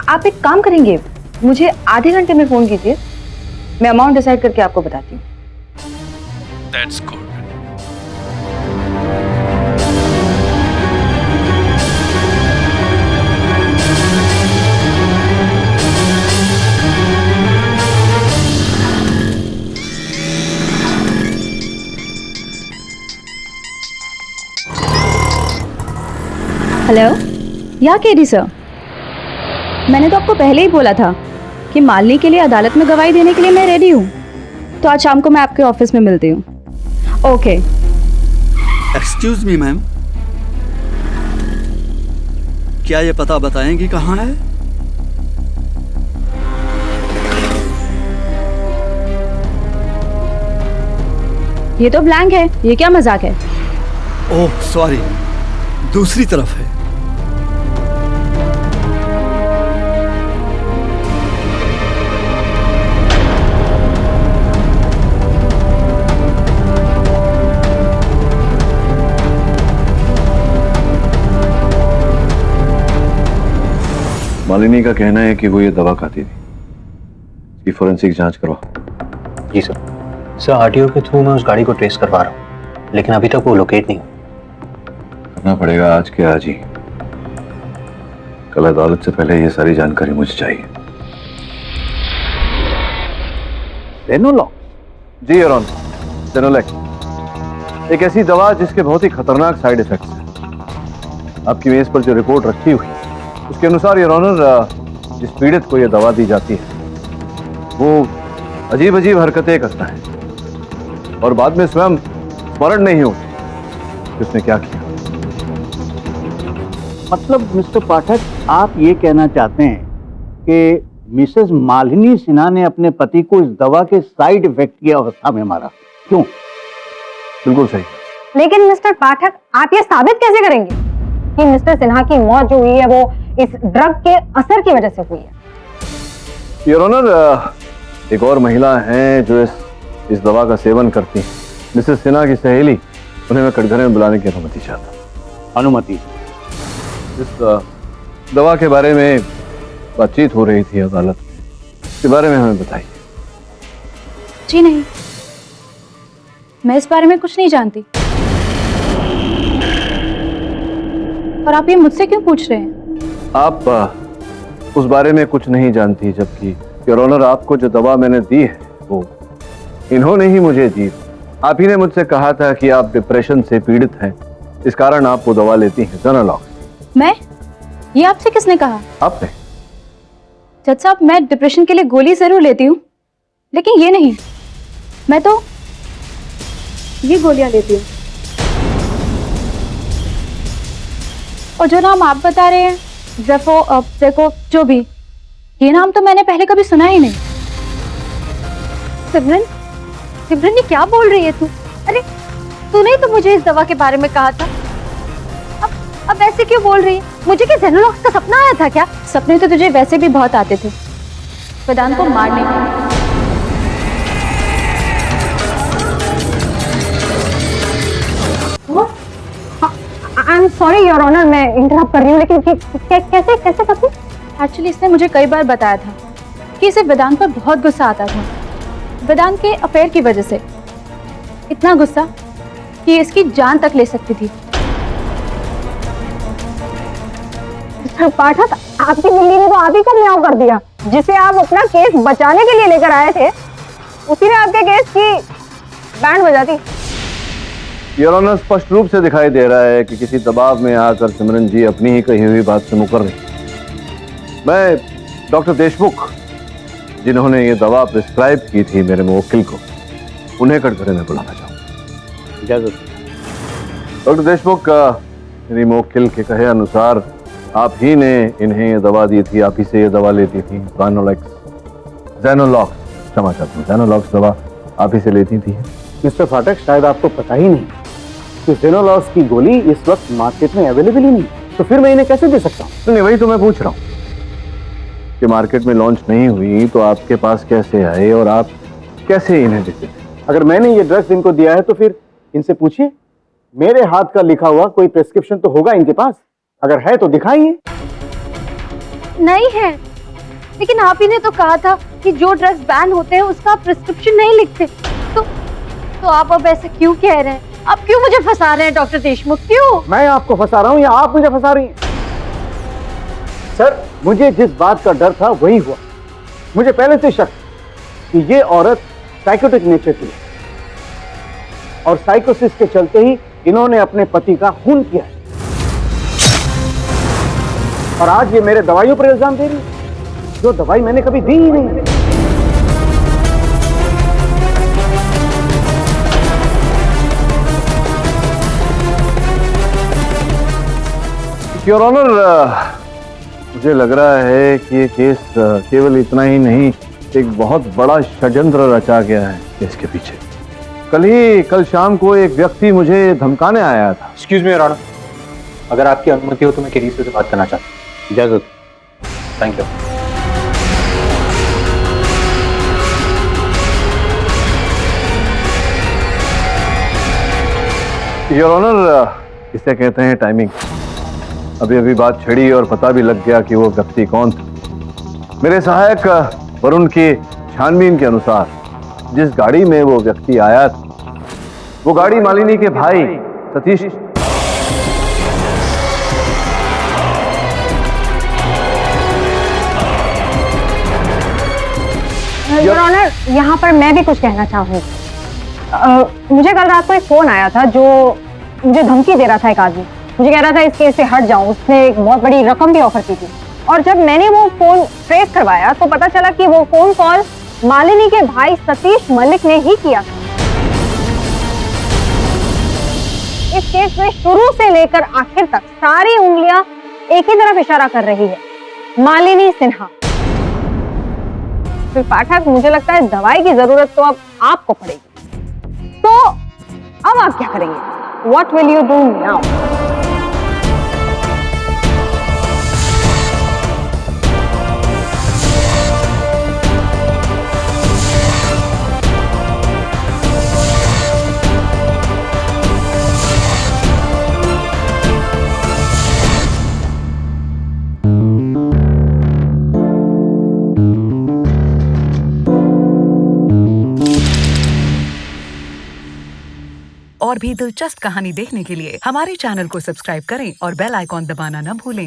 आप एक काम करेंगे, मुझे आधे घंटे में फोन कीजिए, मैं अमाउंट डिसाइड करके आपको बताती हूँ। That's good. हेलो, या केडी सर, मैंने तो आपको पहले ही बोला था कि मालिनी के लिए अदालत में गवाही देने के लिए मैं रेडी हूँ। तो आज शाम को मैं आपके ऑफिस में मिलती हूँ। ओके। एक्सक्यूज मी मैम, क्या ये पता बताएंगी कहाँ है? ये तो ब्लैंक है, ये क्या मजाक है? ओह सॉरी, दूसरी तरफ है। मालिनी का कहना है कि वो ये दवा खाती थी। इसकी फोरेंसिक जांच करवा। जी सर। सर आरटीओ के थ्रू मैं उस गाड़ी को ट्रेस करवा रहा हूँ, लेकिन अभी तक वो लोकेट नहीं हुआ। करना पड़ेगा आज के आज ही। कल अदालत से पहले ये सारी जानकारी मुझे चाहिए। जेनोलॉक्स? जी योर ऑनर, जेनोलेक्स एक ऐसी दवा जिसके बहुत ही खतरनाक साइड इफेक्ट्स हैं। आपकी मेज पर जो रिपोर्ट रखी हुई उसके अनुसार योर ऑनर, जिस पीड़ित को यह दवा दी जाती है वो अजीब अजीब हरकतें करता है और बाद में स्वयं स्मरण नहीं होती कि उसने क्या किया। मतलब मिस्टर पाठक, आप ये कहना चाहते हैं कि मिसेस मालिनी सिन्हा ने अपने पति को इस दवा के साइड इफेक्ट की अवस्था में मारा, क्यों? बिल्कुल सही। लेकिन मिस्टर पाठक, आप ये साबित कैसे करेंगे कि मिस्टर सिन्हा की मौत जो हुई है वो इस ड्रग के असर की वजह से हुई है? योर ऑनर, एक और महिला हैं जो इस दवा का सेवन करती हैं। मिसेस सिन्हा की सहेली, उन्हें मैं कटघरे में बुलाने की अनुमति चाहता हूँ। अनुमति? इस दवा के बारे में बातचीत हो रही थी अदालत, इसके बारे में हमें बताइए। जी नहीं, मैं इस बारे में कुछ नहीं जानती। और आप ये मुझसे क्यों पूछ रहे हैं? आप उस बारे में कुछ नहीं जानती, जबकि योर ऑनर आपको जो दवा मैंने दी है वो इन्होंने ही मुझे दी। आप ही ने मुझसे कहा था कि आप डिप्रेशन से पीड़ित हैं, इस कारण आप वो दवा लेती हैं, जेनोलॉक्स। मैं? ये आपसे किसने कहा? आपने। जज साहब, मैं डिप्रेशन के लिए गोली जरूर लेती हूँ, लेकिन ये नहीं। मैं तो ये गोलियां लेती हूँ। और जो नाम आप बता रहे हैं, जेको, जो भी, ये नाम तो मैंने पहले कभी सुना ही नहीं। सिमरन, ये क्या बोल रही है तू? अरे तूने ही तो मुझे इस दवा के बारे में कहा था। अब ऐसे क्यों बोल रही है? मुझे क्या जेनोलॉक्स का सपना आया था क्या? सपने तो तुझे वैसे भी बहुत आते थे, वेदांत को मारने के। I am sorry your honour, मैं इंटरप्ट कर रही हूँ, लेकिन कैसे सपने? एक्चुअली इसने मुझे कई बार बताया था कि इसे वेदांत पर बहुत गुस्सा आता था, वेदांत के अफेयर की वजह से। इतना गुस्सा कि इसकी जान तक ले सकती थी। पाठक, आपकी बिल्ली ने तो आप ही को म्याऊं कर दिया। जिसे आप अपना केस बचाने के लिए लेकर आए थे, उसी ने आपके केस की बैंड बजा दी। योर ऑनर, स्पष्ट रूप से दिखाई दे रहा है कि किसी दबाव में आकर सिमरन जी अपनी ही कही हुई बात से मुकर रही। मैं डॉक्टर देशमुख, जिन्होंने ये दवा प्रिस्क्राइब की थी मेरे मुवक्किल को, उन्हें कटघरे में बुलाना चाहूँ। इजाजत। डॉक्टर देशमुख, मेरी मुवक्किल के कहे अनुसार आप ही ने इन्हें ये दवा दी थी, आप ही से ये दवा लेती थी। जेनोलॉक्स, क्षमा चाहता हूँ, जेनोलॉक्स दवा आप ही से लेती थी। मिस्टर फाटक, शायद आपको पता ही नहीं कि जेनोलॉक्स की गोली इस वक्त मार्केट में अवेलेबल ही नहीं, तो फिर मैं इन्हें कैसे दे सकता हूँ? नहीं, वही तो मैं पूछ रहा हूँ कि मार्केट में लॉन्च नहीं हुई तो आपके पास कैसे आए और आप कैसे इन्हें देते थे? अगर मैंने ये ड्रग्स इनको दिया है तो फिर इनसे पूछिए मेरे हाथ का लिखा हुआ कोई प्रिस्क्रिप्शन तो होगा इनके पास, अगर है तो दिखाइए। नहीं है, लेकिन आप ही ने तो कहा था कि जो ड्रग्स बैन होते हैं उसका प्रिस्क्रिप्शन नहीं लिखते। तो आप अब ऐसे क्यों कह रहे हैं? आप क्यों मुझे फंसा रहे हैं डॉक्टर देशमुख, क्यों? मैं आपको फंसा रहा हूं या आप मुझे फंसा रही हैं? सर, मुझे जिस बात का डर था वही हुआ। मुझे पहले से शक कि ये औरत साइकोटिक नेचर की है और साइकोसिस के चलते ही इन्होंने अपने पति का खून किया है। और आज ये मेरे दवाइयों पर इल्जाम दे रही है, जो दवाई मैंने कभी दी ही नहीं। योर ऑनर, मुझे लग रहा है कि ये केस केवल इतना ही नहीं, एक बहुत बड़ा षड्यंत्र रचा गया है इसके पीछे। कल शाम को एक व्यक्ति मुझे धमकाने आया था। एक्सक्यूज मी योर ऑनर, अगर आपकी अनुमति हो तो मैं केरीस से बात करना चाहता हूँ। इजाजत। Thank you. योर ऑनर, इसे कहते हैं टाइमिंग। अभी अभी बात छिड़ी और पता भी लग गया कि वो व्यक्ति कौन था। मेरे सहायक वरुण की छानबीन के अनुसार जिस गाड़ी में वो व्यक्ति आया था, वो गाड़ी मालिनी के भाई सतीश। योर ऑनर, यहाँ पर मैं भी कुछ कहना चाहूँ। मुझे कल रात को एक फोन आया था जो मुझे धमकी दे रहा था। एक आदमी मुझे कह रहा था इस केस से हट जाऊं। उसने एक बहुत बड़ी रकम भी ऑफर की थी और जब मैंने वो फोन ट्रेस करवाया तो पता चला कि वो फोन कॉल मालिनी के भाई सतीश मलिक ने ही किया था। इस केस में शुरू से लेकर आखिर तक सारी उंगलियां एक ही तरफ इशारा कर रही है, मालिनी सिन्हा। फिर पाठक, मुझे लगता है दवाई की जरूरत तो अब आपको पड़ेगी। तो अब आप क्या करेंगे? What will you do now? और भी दिलचस्प कहानी देखने के लिए हमारे चैनल को सब्सक्राइब करें और बेल आइकॉन दबाना न भूलें।